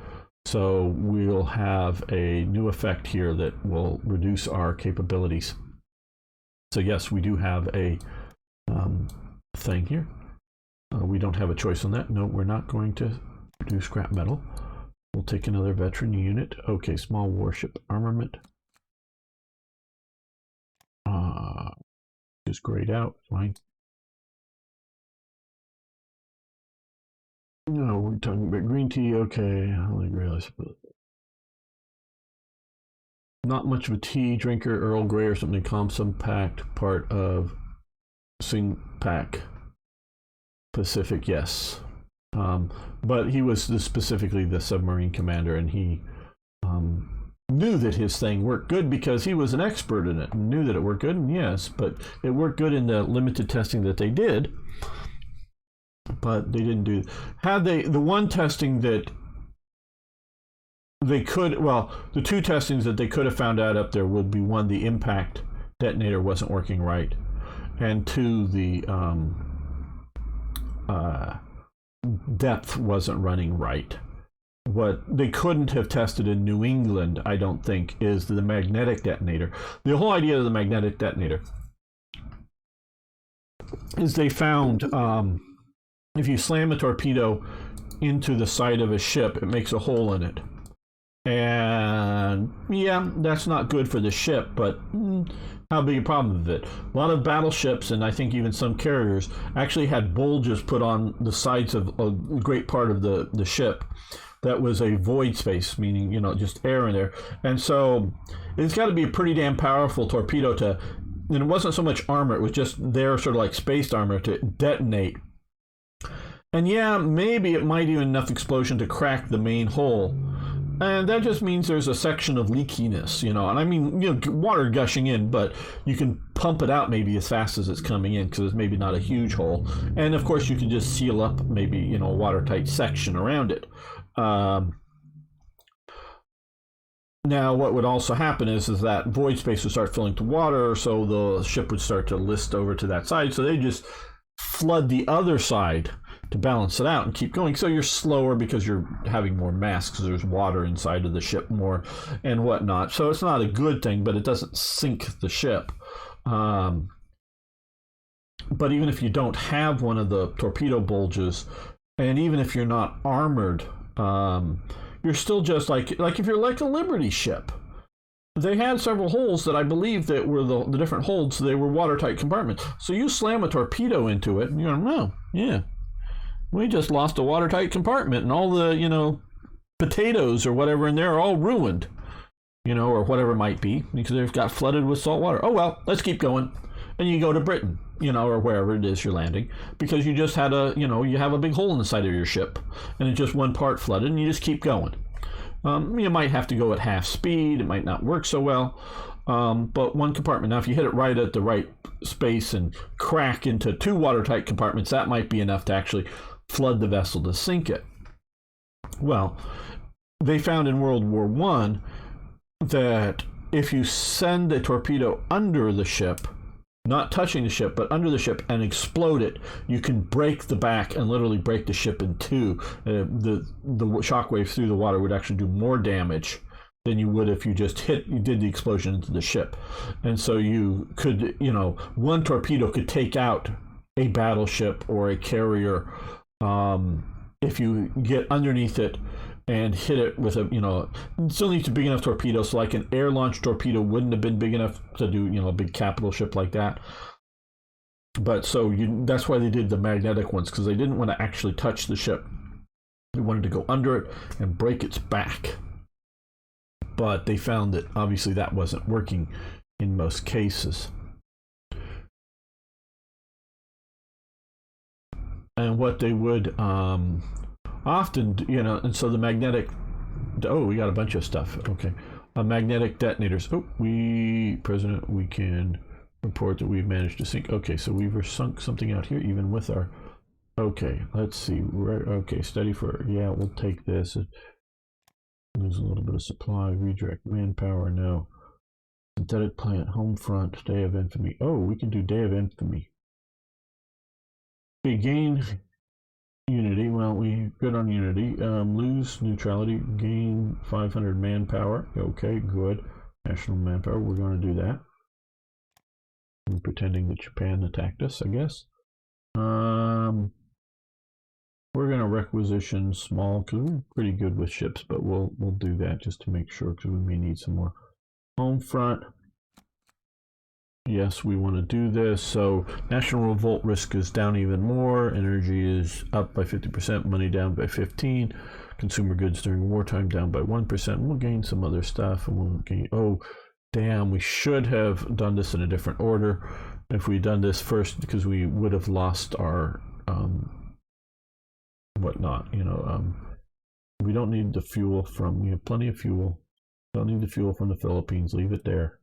so we'll have a new effect here that will reduce our capabilities. So yes, we do have a thing here. We don't have a choice on that. No, we're not going to do scrap metal. We'll take another veteran unit. Okay, small warship armament. Just grayed out, fine. No, we're talking about green tea. Okay, Holy Grail, I suppose. Not much of a tea drinker, Earl Grey or something. Compact part of Singpac Pacific, yes. But he was specifically the submarine commander, and he knew that his thing worked good because he was an expert in it and knew that it worked good. And yes, but it worked good in the limited testing that they did. But they didn't do. Had they the one testing that they could, well, the two testings that they could have found out up there would be, one, the impact detonator wasn't working right, and two, the depth wasn't running right. What they couldn't have tested in New England, I don't think, is the magnetic detonator. The whole idea of the magnetic detonator is they found if you slam a torpedo into the side of a ship, it makes a hole in it. And yeah, that's not good for the ship, but how big a problem is it? A lot of battleships, and I think even some carriers, actually had bulges put on the sides of a great part of the ship that was a void space, meaning, you know, just air in there. And so it's got to be a pretty damn powerful torpedo to, and it wasn't so much armor, it was just there sort of like spaced armor to detonate. And yeah, maybe it might even enough explosion to crack the main hull. And that just means there's a section of leakiness, you know. And I mean, you know, water gushing in, but you can pump it out maybe as fast as it's coming in because it's maybe not a huge hole. And of course, you can just seal up maybe, you know, a watertight section around it. Now, what would also happen is that void space would start filling to water, so the ship would start to list over to that side. So they just flood the other side to balance it out and keep going. So you're slower because you're having more mass because there's water inside of the ship more and whatnot. So it's not a good thing, but it doesn't sink the ship. But even if you don't have one of the torpedo bulges, and even if you're not armored, you're still just like if you're like a Liberty ship. They had several holes that I believe that were the different holds. They were watertight compartments. So you slam a torpedo into it, and you're like, oh, yeah. We just lost a watertight compartment, and all the, you know, potatoes or whatever in there are all ruined, you know, or whatever it might be, because they've got flooded with salt water. Oh, well, let's keep going. And you go to Britain, you know, or wherever it is you're landing, because you just had you know, you have a big hole in the side of your ship, and it's just one part flooded, and you just keep going. You might have to go at half speed. It might not work so well. But one compartment. Now, if you hit it right at the right space and crack into two watertight compartments, that might be enough to actually flood the vessel to sink it. Well, they found in World War I that if you send a torpedo under the ship, not touching the ship, but under the ship, and explode it, you can break the back and literally break the ship in two. The shockwave through the water would actually do more damage than you would if you just did the explosion into the ship. And so you could, you know, one torpedo could take out a battleship or a carrier if you get underneath it and hit it with a, you know, it still needs a big enough torpedo. So like an air launched torpedo wouldn't have been big enough to do, you know, a big capital ship like that. But so that's why they did the magnetic ones, because they didn't want to actually touch the ship. They wanted to go under it and break its back. But they found that obviously that wasn't working in most cases. And what they would often, you know, and so the magnetic, oh, we got a bunch of stuff. Okay. Magnetic detonators. Oh, President, we can report that we've managed to sink. Okay, so we've sunk something out here, even with our, okay, let's see. Okay, study for, yeah, we'll take this. Lose a little bit of supply, redirect manpower, no. Synthetic plant, home front, day of infamy. Oh, we can do day of infamy. Okay, gain unity. Well, we good on unity. Lose neutrality, gain 500 manpower. Okay, good. National manpower, we're going to do that. I'm pretending that Japan attacked us, I guess. We're going to requisition small because we're pretty good with ships, but we'll do that just to make sure because we may need some more. Home front. Yes, we want to do this. So national revolt risk is down even more. Energy is up by 50%. Money down by 15%. Consumer goods during wartime down by 1%. We'll gain some other stuff, and we'll gain. Oh, damn! We should have done this in a different order. If we'd done this first, because we would have lost our whatnot. We don't need the fuel from. We have plenty of fuel. Don't need the fuel from the Philippines. Leave it there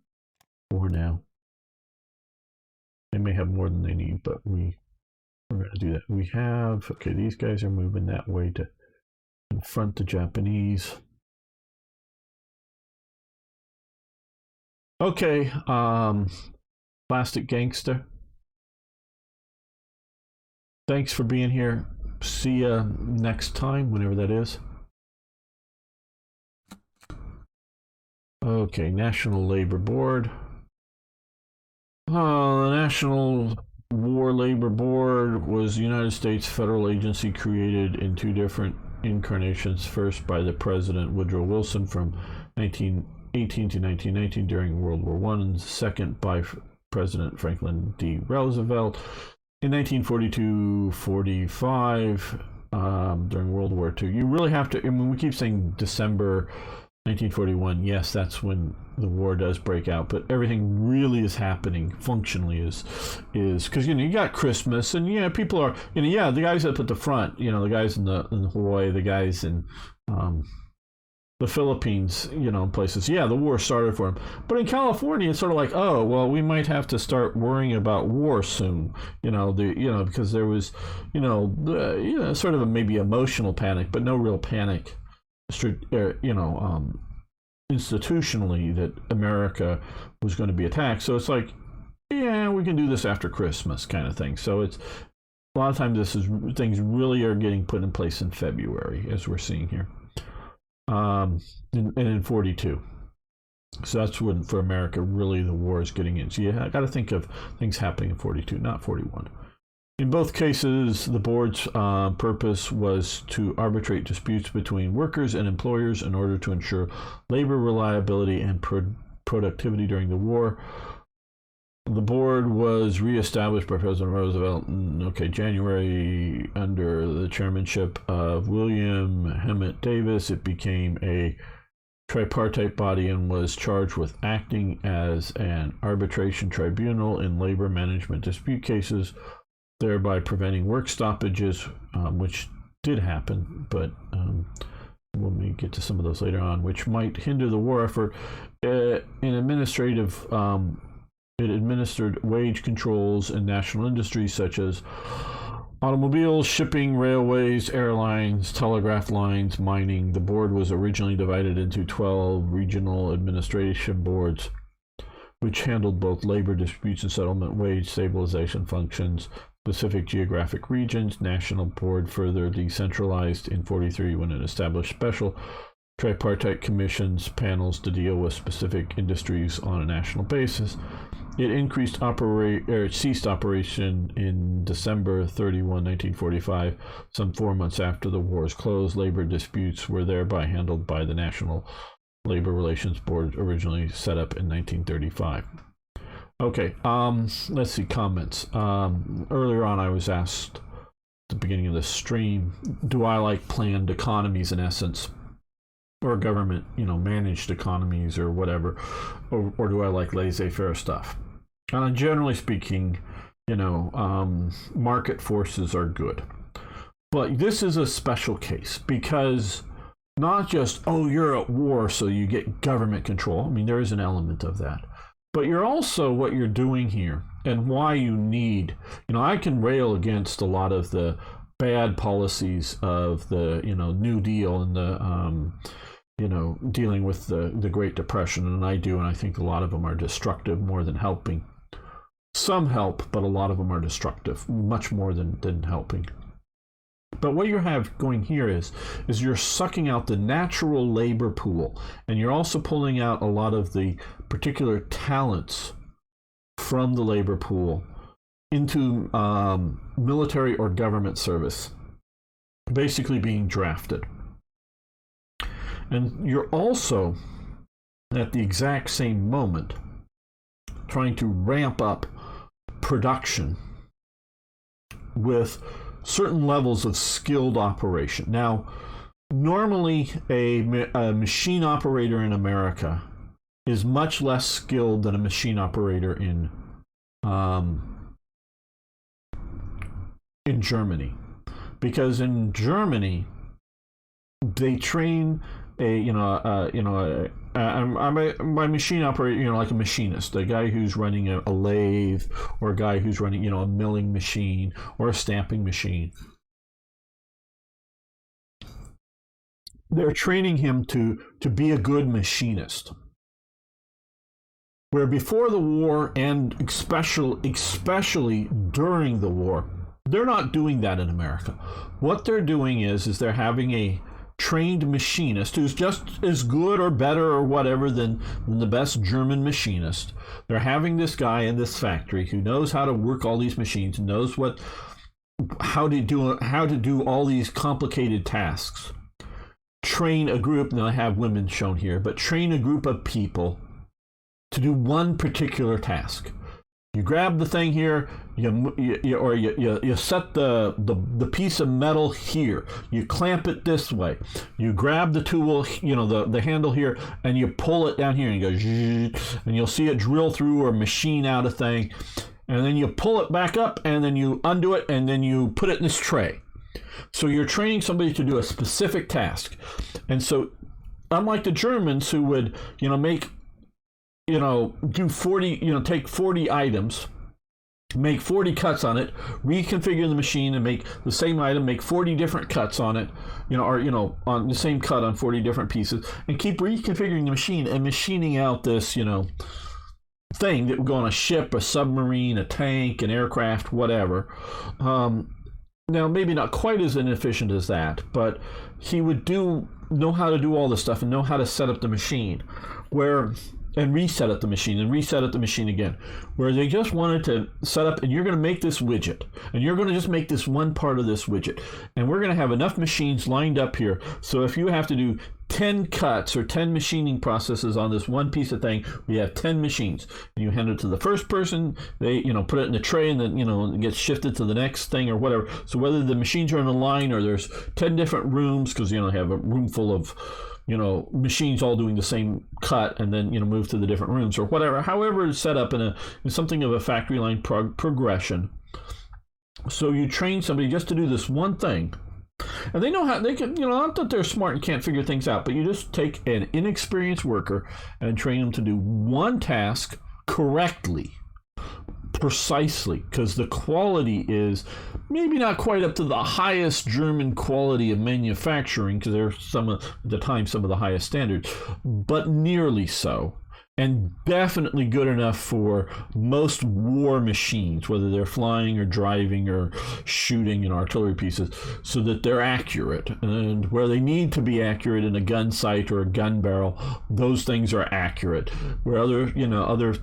for now. They may have more than they need, but we're going to do that. We have, okay, these guys are moving that way to confront the Japanese. Okay, Plastic Gangster. Thanks for being here. See ya next time, whenever that is. Okay, National Labor Board. The National War Labor Board was a United States federal agency created in two different incarnations. First by the President Woodrow Wilson from 1918 to 1919 during World War I, and second by President Franklin D. Roosevelt in 1942-45 during World War II. You really have to, I mean, we keep saying December 1941, yes, that's when the war does break out, but everything really is happening functionally is because you got Christmas, and people are the guys up at the front, the guys in Hawaii, the guys in the Philippines, places. Yeah, the war started for them, but in California, it's sort of like, oh well, we might have to start worrying about war soon, because there was, sort of a maybe emotional panic, but no real panic. Institutionally that America was going to be attacked. So it's like, yeah, we can do this after Christmas kind of thing. So it's a lot of times things really are getting put in place in February, as we're seeing here, and in 42. So that's when for America really the war is getting in. So I got to think of things happening in 42, not 41. In both cases, the board's purpose was to arbitrate disputes between workers and employers in order to ensure labor reliability and productivity during the war. The board was reestablished by President Roosevelt in January under the chairmanship of William Hemmett Davis. It became a tripartite body and was charged with acting as an arbitration tribunal in labor management dispute cases, thereby preventing work stoppages, which did happen, but we'll get to some of those later on, which might hinder the war effort. It administered wage controls in national industries such as automobiles, shipping, railways, airlines, telegraph lines, mining. The board was originally divided into 12 regional administration boards, which handled both labor disputes and settlement wage stabilization functions. Specific geographic regions. National board further decentralized in 43 when it established special tripartite commissions panels to deal with specific industries on a national basis. It ceased operation in December 31, 1945, some 4 months after the war's close. Labor disputes were thereby handled by the National Labor Relations Board, originally set up in 1935. Okay, let's see, comments. Earlier on I was asked at the beginning of the stream, do I like planned economies in essence, or government, managed economies or whatever, or do I like laissez-faire stuff? And generally speaking, market forces are good. But this is a special case because not just, oh, you're at war, so you get government control. I mean, there is an element of that. But you're also what you're doing here and why you need, I can rail against a lot of the bad policies of the, New Deal and the, dealing with the Great Depression. And I do, and I think a lot of them are destructive more than helping. Some help, but a lot of them are destructive, much more than helping. But what you have going here is you're sucking out the natural labor pool, and you're also pulling out a lot of the particular talents from the labor pool into military or government service, basically being drafted. And you're also, at the exact same moment, trying to ramp up production with certain levels of skilled operation. Now, normally a machine operator in America is much less skilled than a machine operator in Germany, because in Germany they train my machine operator, like a machinist, a guy who's running a lathe, or a guy who's running, a milling machine or a stamping machine. They're training him to be a good machinist. Where before the war, and especially during the war, they're not doing that in America. What they're doing is they're having a trained machinist who's just as good or better or whatever than the best German machinist. They're having this guy in this factory who knows how to work all these machines, knows how to do all these complicated tasks. Train a group, now I have women shown here, but train a group of people to do one particular task. You grab the thing here, you set the piece of metal here. You clamp it this way. You grab the tool, the handle here, and you pull it down here, and you go, and you'll see it drill through or machine out a thing. And then you pull it back up, and then you undo it, and then you put it in this tray. So you're training somebody to do a specific task. And so, unlike the Germans who would, do 40, take 40 items, make 40 cuts on it, reconfigure the machine and make the same item, make 40 different cuts on it, on the same cut on 40 different pieces, and keep reconfiguring the machine and machining out this, thing that would go on a ship, a submarine, a tank, an aircraft, whatever. Now, maybe not quite as inefficient as that, but he would know how to do all this stuff and know how to set up the machine, and reset up the machine and reset up the machine again, where they just wanted to set up, and you're going to make this widget, and you're going to just make this one part of this widget, and we're going to have enough machines lined up here, so if you have to do 10 cuts or 10 machining processes on this one piece of thing, we have 10 machines, and you hand it to the first person, they put it in the tray, and then it gets shifted to the next thing or whatever. So whether the machines are in a line or there's 10 different rooms, because they have a room full of machines all doing the same cut, and then move to the different rooms or whatever, however it's set up in something of a factory line progression. So you train somebody just to do this one thing, and they know how they can, not that they're smart and can't figure things out, but you just take an inexperienced worker and train them to do one task correctly, precisely, because the quality is maybe not quite up to the highest German quality of manufacturing, because they're some of the highest standards, but nearly so, and definitely good enough for most war machines, whether they're flying or driving or shooting artillery pieces, so that they're accurate. And where they need to be accurate in a gun sight or a gun barrel, those things are accurate. Where other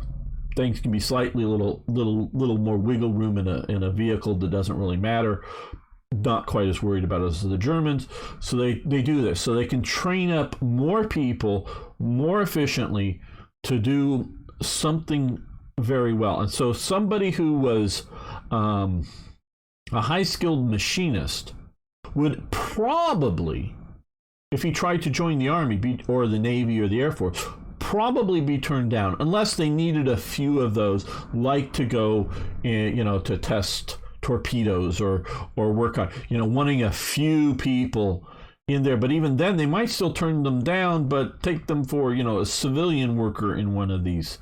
things can be slightly little more wiggle room in a vehicle that doesn't really matter. Not quite as worried about it as the Germans. So they do this so they can train up more people more efficiently to do something very well. And so somebody who was a high-skilled machinist would probably, if he tried to join the Army or the Navy or the Air Force, probably be turned down, unless they needed a few of those, like to go, to test torpedoes or work on, wanting a few people in there. But even then, they might still turn them down, but take them for, a civilian worker in one of these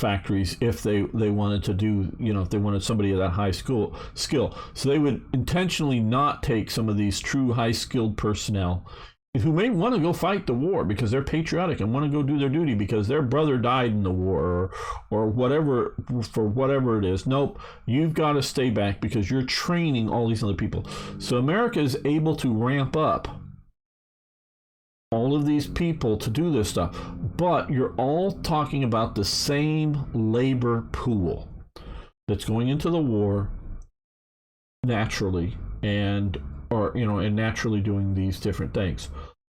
factories if they wanted to do, if they wanted somebody of that high skill. So they would intentionally not take some of these true high-skilled personnel who may want to go fight the war because they're patriotic and want to go do their duty because their brother died in the war or whatever, for whatever it is. Nope, you've got to stay back because you're training all these other people. So America is able to ramp up all of these people to do this stuff, but you're all talking about the same labor pool. that's going into the war naturally and naturally doing these different things.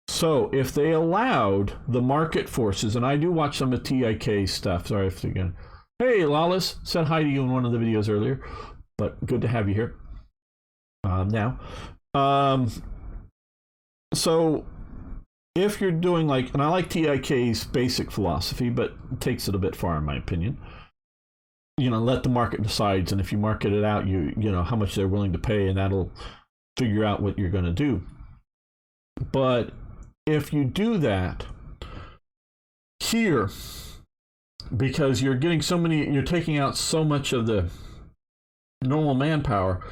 So if they allowed the market forces, and I do watch some of TIK stuff. Sorry if again. Hey, Lawless, said hi to you in one of the videos earlier, but good to have you here now. So if you're doing like, and I like TIK's basic philosophy, but it takes it a bit far in my opinion. Let the market decides, and if you market it out, you know how much they're willing to pay, and that'll figure out what you're going to do. But if you do that here, because you're taking out so much of the normal manpower,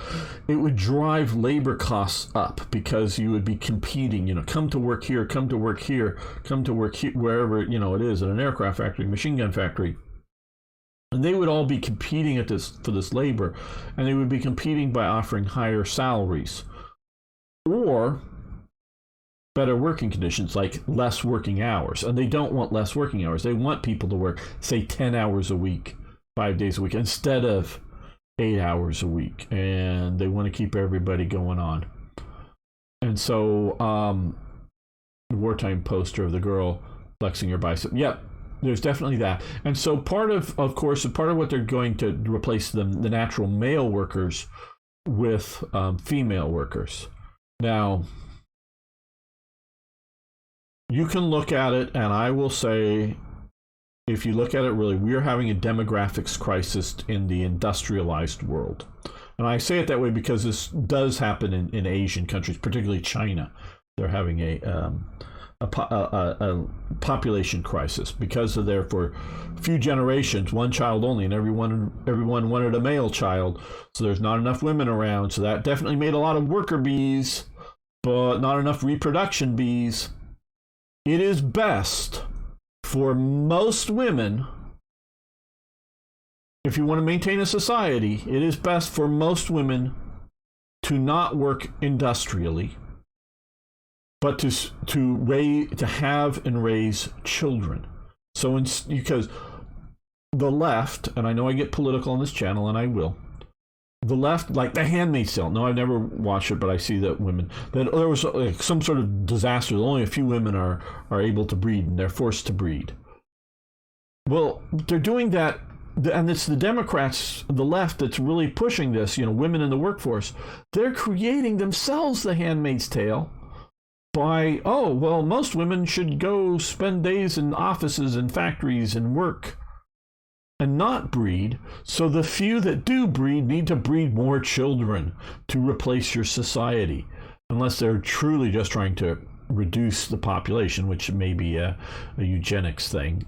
it would drive labor costs up, because you would be competing, come to work here, come to work here, come to work here, wherever, it is, in an aircraft factory, machine gun factory. And they would all be competing for this labor, and they would be competing by offering higher salaries or better working conditions, like less working hours. And they don't want less working hours. They want people to work, say, 10 hours a week, 5 days a week, instead of 8 hours a week. And they want to keep everybody going on. And so the Wartime poster of the girl flexing her bicep. Yep. There's definitely that. And so part of what they're going to replace the natural male workers with female workers. Now, you can look at it, and I will say, if you look at it really, we are having a demographics crisis in the industrialized world. And I say it that way because this does happen in Asian countries, particularly China. They're having a population crisis because of for a few generations, one child only, and everyone wanted a male child, so there's not enough women around. So that definitely made a lot of worker bees, but not enough reproduction bees. It is best for most women, if you want to maintain a society, it is best for most women to not work industrially, but to have and raise children. So because the left, and I know I get political on this channel, and I will, the left, like The Handmaid's Tale. No, I've never watched it, but I see that there was some sort of disaster. Only a few women are able to breed, and they're forced to breed. Well, they're doing that, and it's the Democrats, the left, that's really pushing this, women in the workforce. They're creating themselves the Handmaid's Tale by, most women should go spend days in offices and factories and work and not breed. So the few that do breed need to breed more children to replace your society, unless they're truly just trying to reduce the population, which may be a eugenics thing,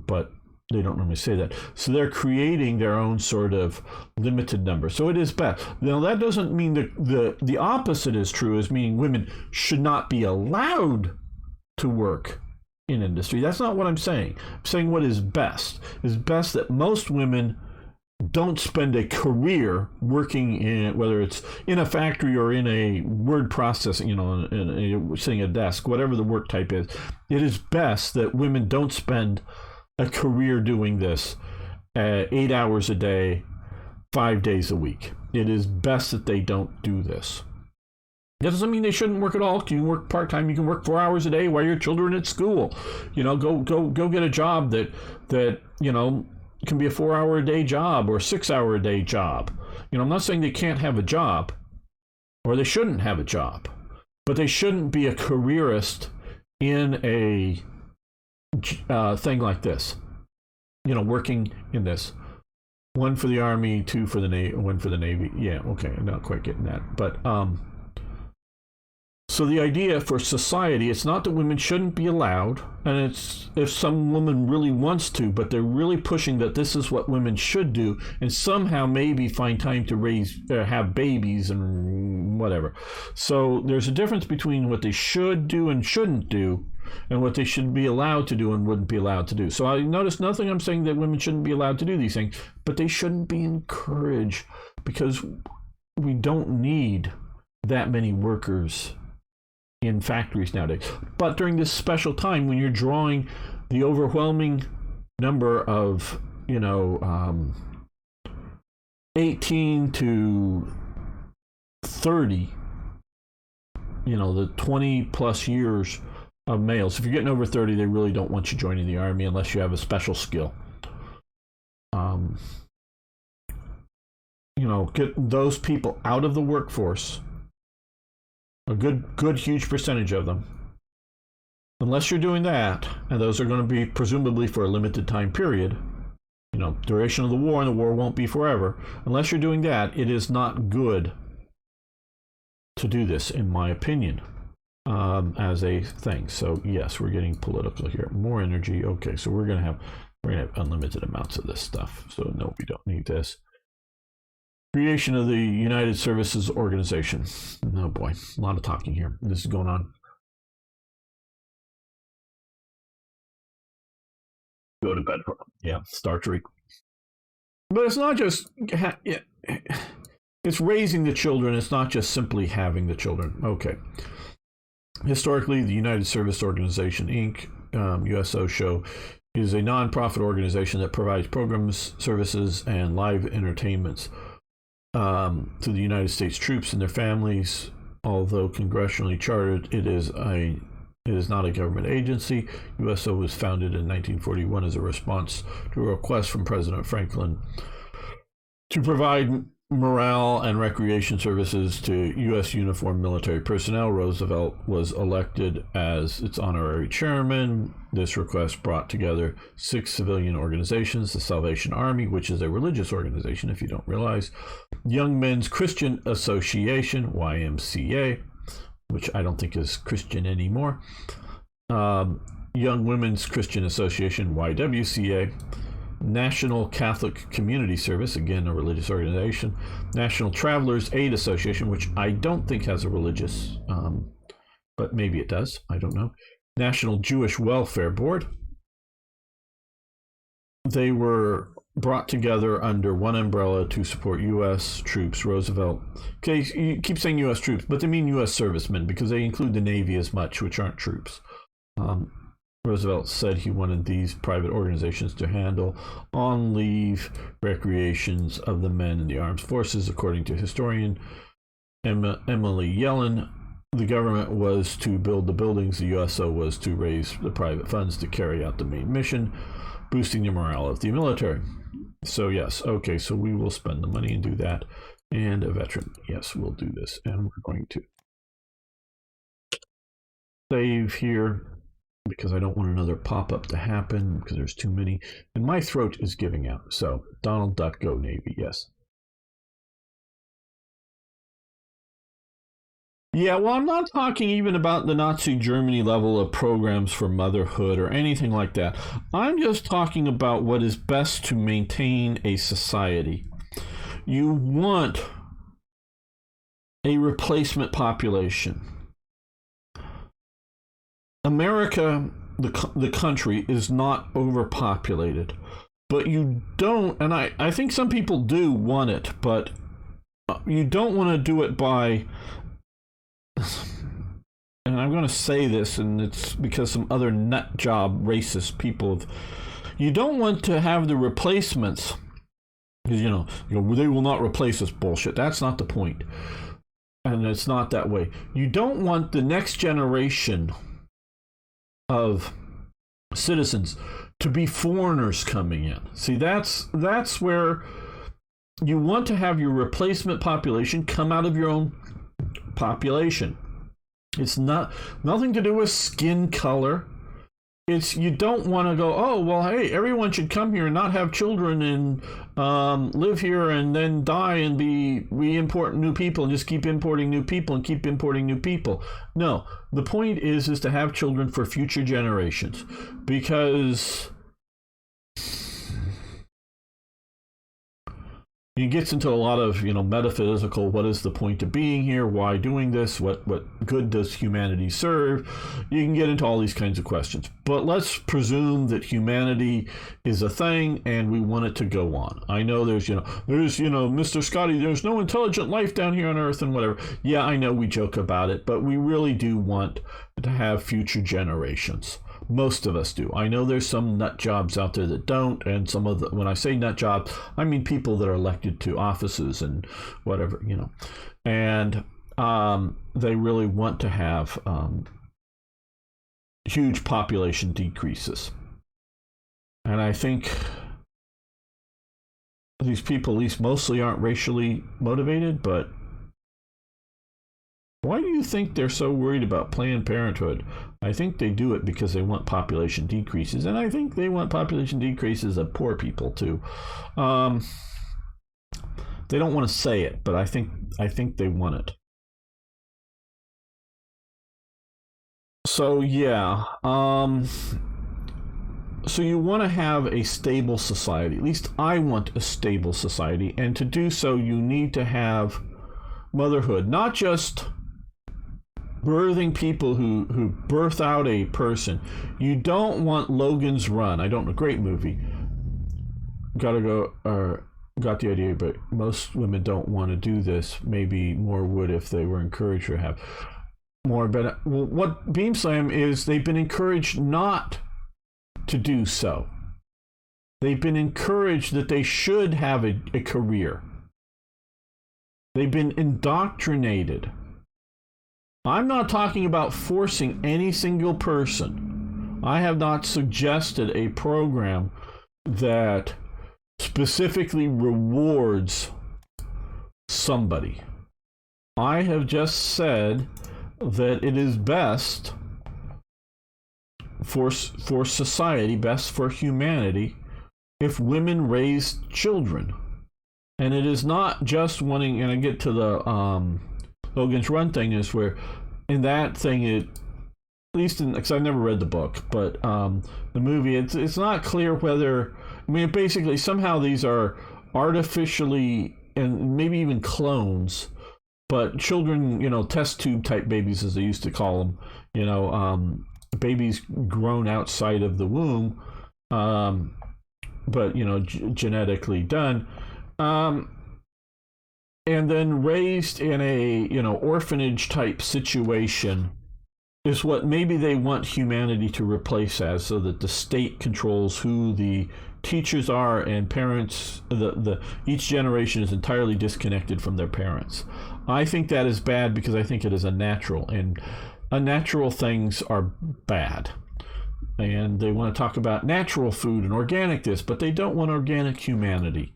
but they don't normally say that. So they're creating their own sort of limited number. So it is bad. Now, that doesn't mean the opposite is true, as meaning women should not be allowed to work in industry. That's not what I'm saying. I'm saying what is best. It's best that most women don't spend a career working in, whether it's in a factory or in a word processing, sitting at a desk, whatever the work type is. It is best that women don't spend a career doing this 8 hours a day, 5 days a week. It is best that they don't do this. That doesn't mean they shouldn't work at all. You can work part-time. You can work 4 hours a day while your children are at school. Go get a job that can be a 4-hour-a-day job or a 6-hour-a-day job. I'm not saying they can't have a job or they shouldn't have a job, but they shouldn't be a careerist in a thing like this, working in this. 1 for the Army, 2 for the Navy, 1 for the Navy. Yeah, okay, I'm not quite getting that. But so the idea for society, it's not that women shouldn't be allowed, and it's if some woman really wants to, but they're really pushing that this is what women should do, and somehow maybe find time to have babies and whatever. So there's a difference between what they should do and shouldn't do, and what they should be allowed to do and wouldn't be allowed to do. So I notice nothing I'm saying that women shouldn't be allowed to do these things, but they shouldn't be encouraged, because we don't need that many workers in factories nowadays. But during this special time when you're drawing the overwhelming number of 18 to 30, the 20 plus years of males. If you're getting over 30, they really don't want you joining the Army unless you have a special skill. Get those people out of the workforce, a good huge percentage of them. Unless you're doing that, and those are going to be presumably for a limited time period, duration of the war, and the war won't be forever. Unless you're doing that, it is not good to do this, in my opinion, as a thing. So yes, we're getting political here. More energy. Okay, so we're gonna have unlimited amounts of this stuff. So no, we don't need this. Creation of the United Services Organization. Oh boy, a lot of talking here. This is going on. Go to bed. Yeah, Star Trek. But it's not just. It's raising the children. It's not just simply having the children. Okay. Historically, the United Service Organization, Inc., U.S.A. show, is a nonprofit organization that provides programs, services, and live entertainments to the United States troops and their families. Although congressionally chartered, it is not a government agency. U.S.A. was founded in 1941 as a response to a request from President Franklin to provide morale and recreation services to U.S. uniformed military personnel. Roosevelt was elected as its honorary chairman. This request brought together 6 civilian organizations: the Salvation Army, which is a religious organization, if you don't realize, Young Men's Christian Association, YMCA, which I don't think is Christian anymore, Young Women's Christian Association, YWCA, National Catholic Community Service, again a religious organization, National Travelers Aid Association, which I don't think has a religious, but maybe it does, I don't know, National Jewish Welfare Board. They were brought together under one umbrella to support U.S. troops. Roosevelt, okay, you keep saying U.S. troops, but they mean U.S. servicemen because they include the Navy as much, which aren't troops. Roosevelt said he wanted these private organizations to handle on-leave recreations of the men in the armed forces. According to historian Emily Yellen, the government was to build the buildings. The U.S.A. was to raise the private funds to carry out the main mission, boosting the morale of the military. So yes, okay, so we will spend the money and do that. And a veteran, yes, we'll do this. And we're going to save here, because I don't want another pop-up to happen because there's too many. And my throat is giving out. So Donald Duck, go Navy, yes. Yeah, well, I'm not talking even about the Nazi Germany level of programs for motherhood or anything like that. I'm just talking about what is best to maintain a society. You want a replacement population. America, the country, is not overpopulated, but you don't, and I think some people do want it, but you don't want to do it by, and I'm going to say this, and it's because some other nut job racist people you don't want to have the replacements, because they will not replace us bullshit. That's not the point, and it's not that way. You don't want the next generation of citizens to be foreigners coming in. See, that's where you want to have your replacement population come out of your own population. It's nothing to do with skin color. It's, you don't want to go, oh, well, hey, everyone should come here and not have children and live here and then die and we import new people and just keep importing new people and keep importing new people. No, the point is to have children for future generations, because it gets into a lot of, metaphysical, what is the point of being here? Why doing this? What good does humanity serve? You can get into all these kinds of questions. But let's presume that humanity is a thing and we want it to go on. I know there's Mr. Scotty, there's no intelligent life down here on Earth and whatever. Yeah, I know we joke about it, but we really do want to have future generations. Most of us do. I know there's some nut jobs out there that don't, and some of the, when I say nut jobs, I mean people that are elected to offices and whatever, and they really want to have huge population decreases. And I think these people, at least mostly, aren't racially motivated, but why do you think they're so worried about Planned Parenthood? I think they do it because they want population decreases, and I think they want population decreases of poor people too. They don't want to say it, but I think they want it. So yeah, so you want to have a stable society. At least I want a stable society, and to do so, you need to have motherhood, not just birthing people who birth out a person. You don't want Logan's Run. I don't know, great movie. Got the idea, but most women don't want to do this. Maybe more would if they were encouraged to have more. But what Beam Slam is, they've been encouraged not to do so. They've been encouraged that they should have a career. They've been indoctrinated. I'm not talking about forcing any single person. I have not suggested a program that specifically rewards somebody. I have just said that it is best for society, best for humanity, if women raise children. And it is not just wanting, and I get to the Logan's Run thing, is where in that thing, at least because I've never read the book, but the movie, it's not clear whether, I mean, basically somehow these are artificially, and maybe even clones, but children, test tube type babies, as they used to call them, babies grown outside of the womb, but genetically done, and then raised in a orphanage type situation is what maybe they want humanity to replace as, so that the state controls who the teachers are, and parents, each generation is entirely disconnected from their parents. I think that is bad, because I think it is unnatural, and unnatural things are bad. And they want to talk about natural food and organic this, but they don't want organic humanity,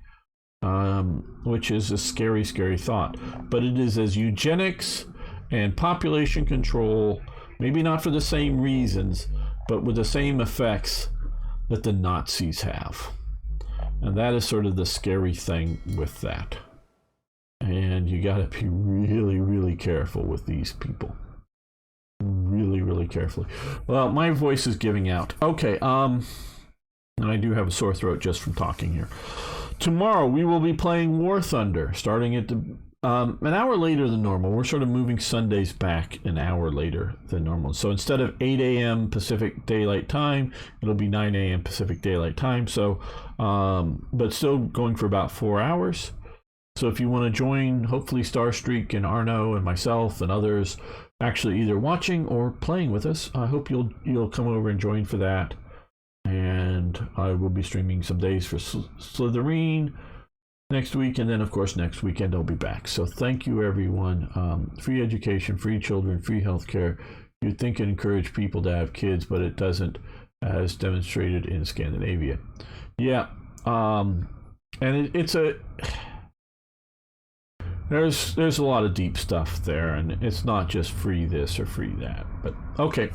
which is a scary, scary thought. But it is as eugenics and population control, maybe not for the same reasons, but with the same effects that the Nazis have. And that is sort of the scary thing with that. And you got to be really, really careful with these people. Really, really carefully. Well, my voice is giving out. Okay, and I do have a sore throat just from talking here. Tomorrow we will be playing War Thunder, starting at an hour later than normal. We're sort of moving Sundays back an hour later than normal. So instead of 8 a.m. Pacific Daylight Time, it'll be 9 a.m. Pacific Daylight Time. So, but still going for about 4 hours. So if you want to join, hopefully Starstreak and Arno and myself and others actually either watching or playing with us, I hope you'll come over and join for that. And I will be streaming some days for Slytherin next week, and then of course next weekend I'll be back. So thank you, everyone. Free education, free children, free healthcare. You'd think it encouraged people to have kids, but it doesn't, as demonstrated in Scandinavia. Yeah, and it's a there's a lot of deep stuff there, and it's not just free this or free that. But okay.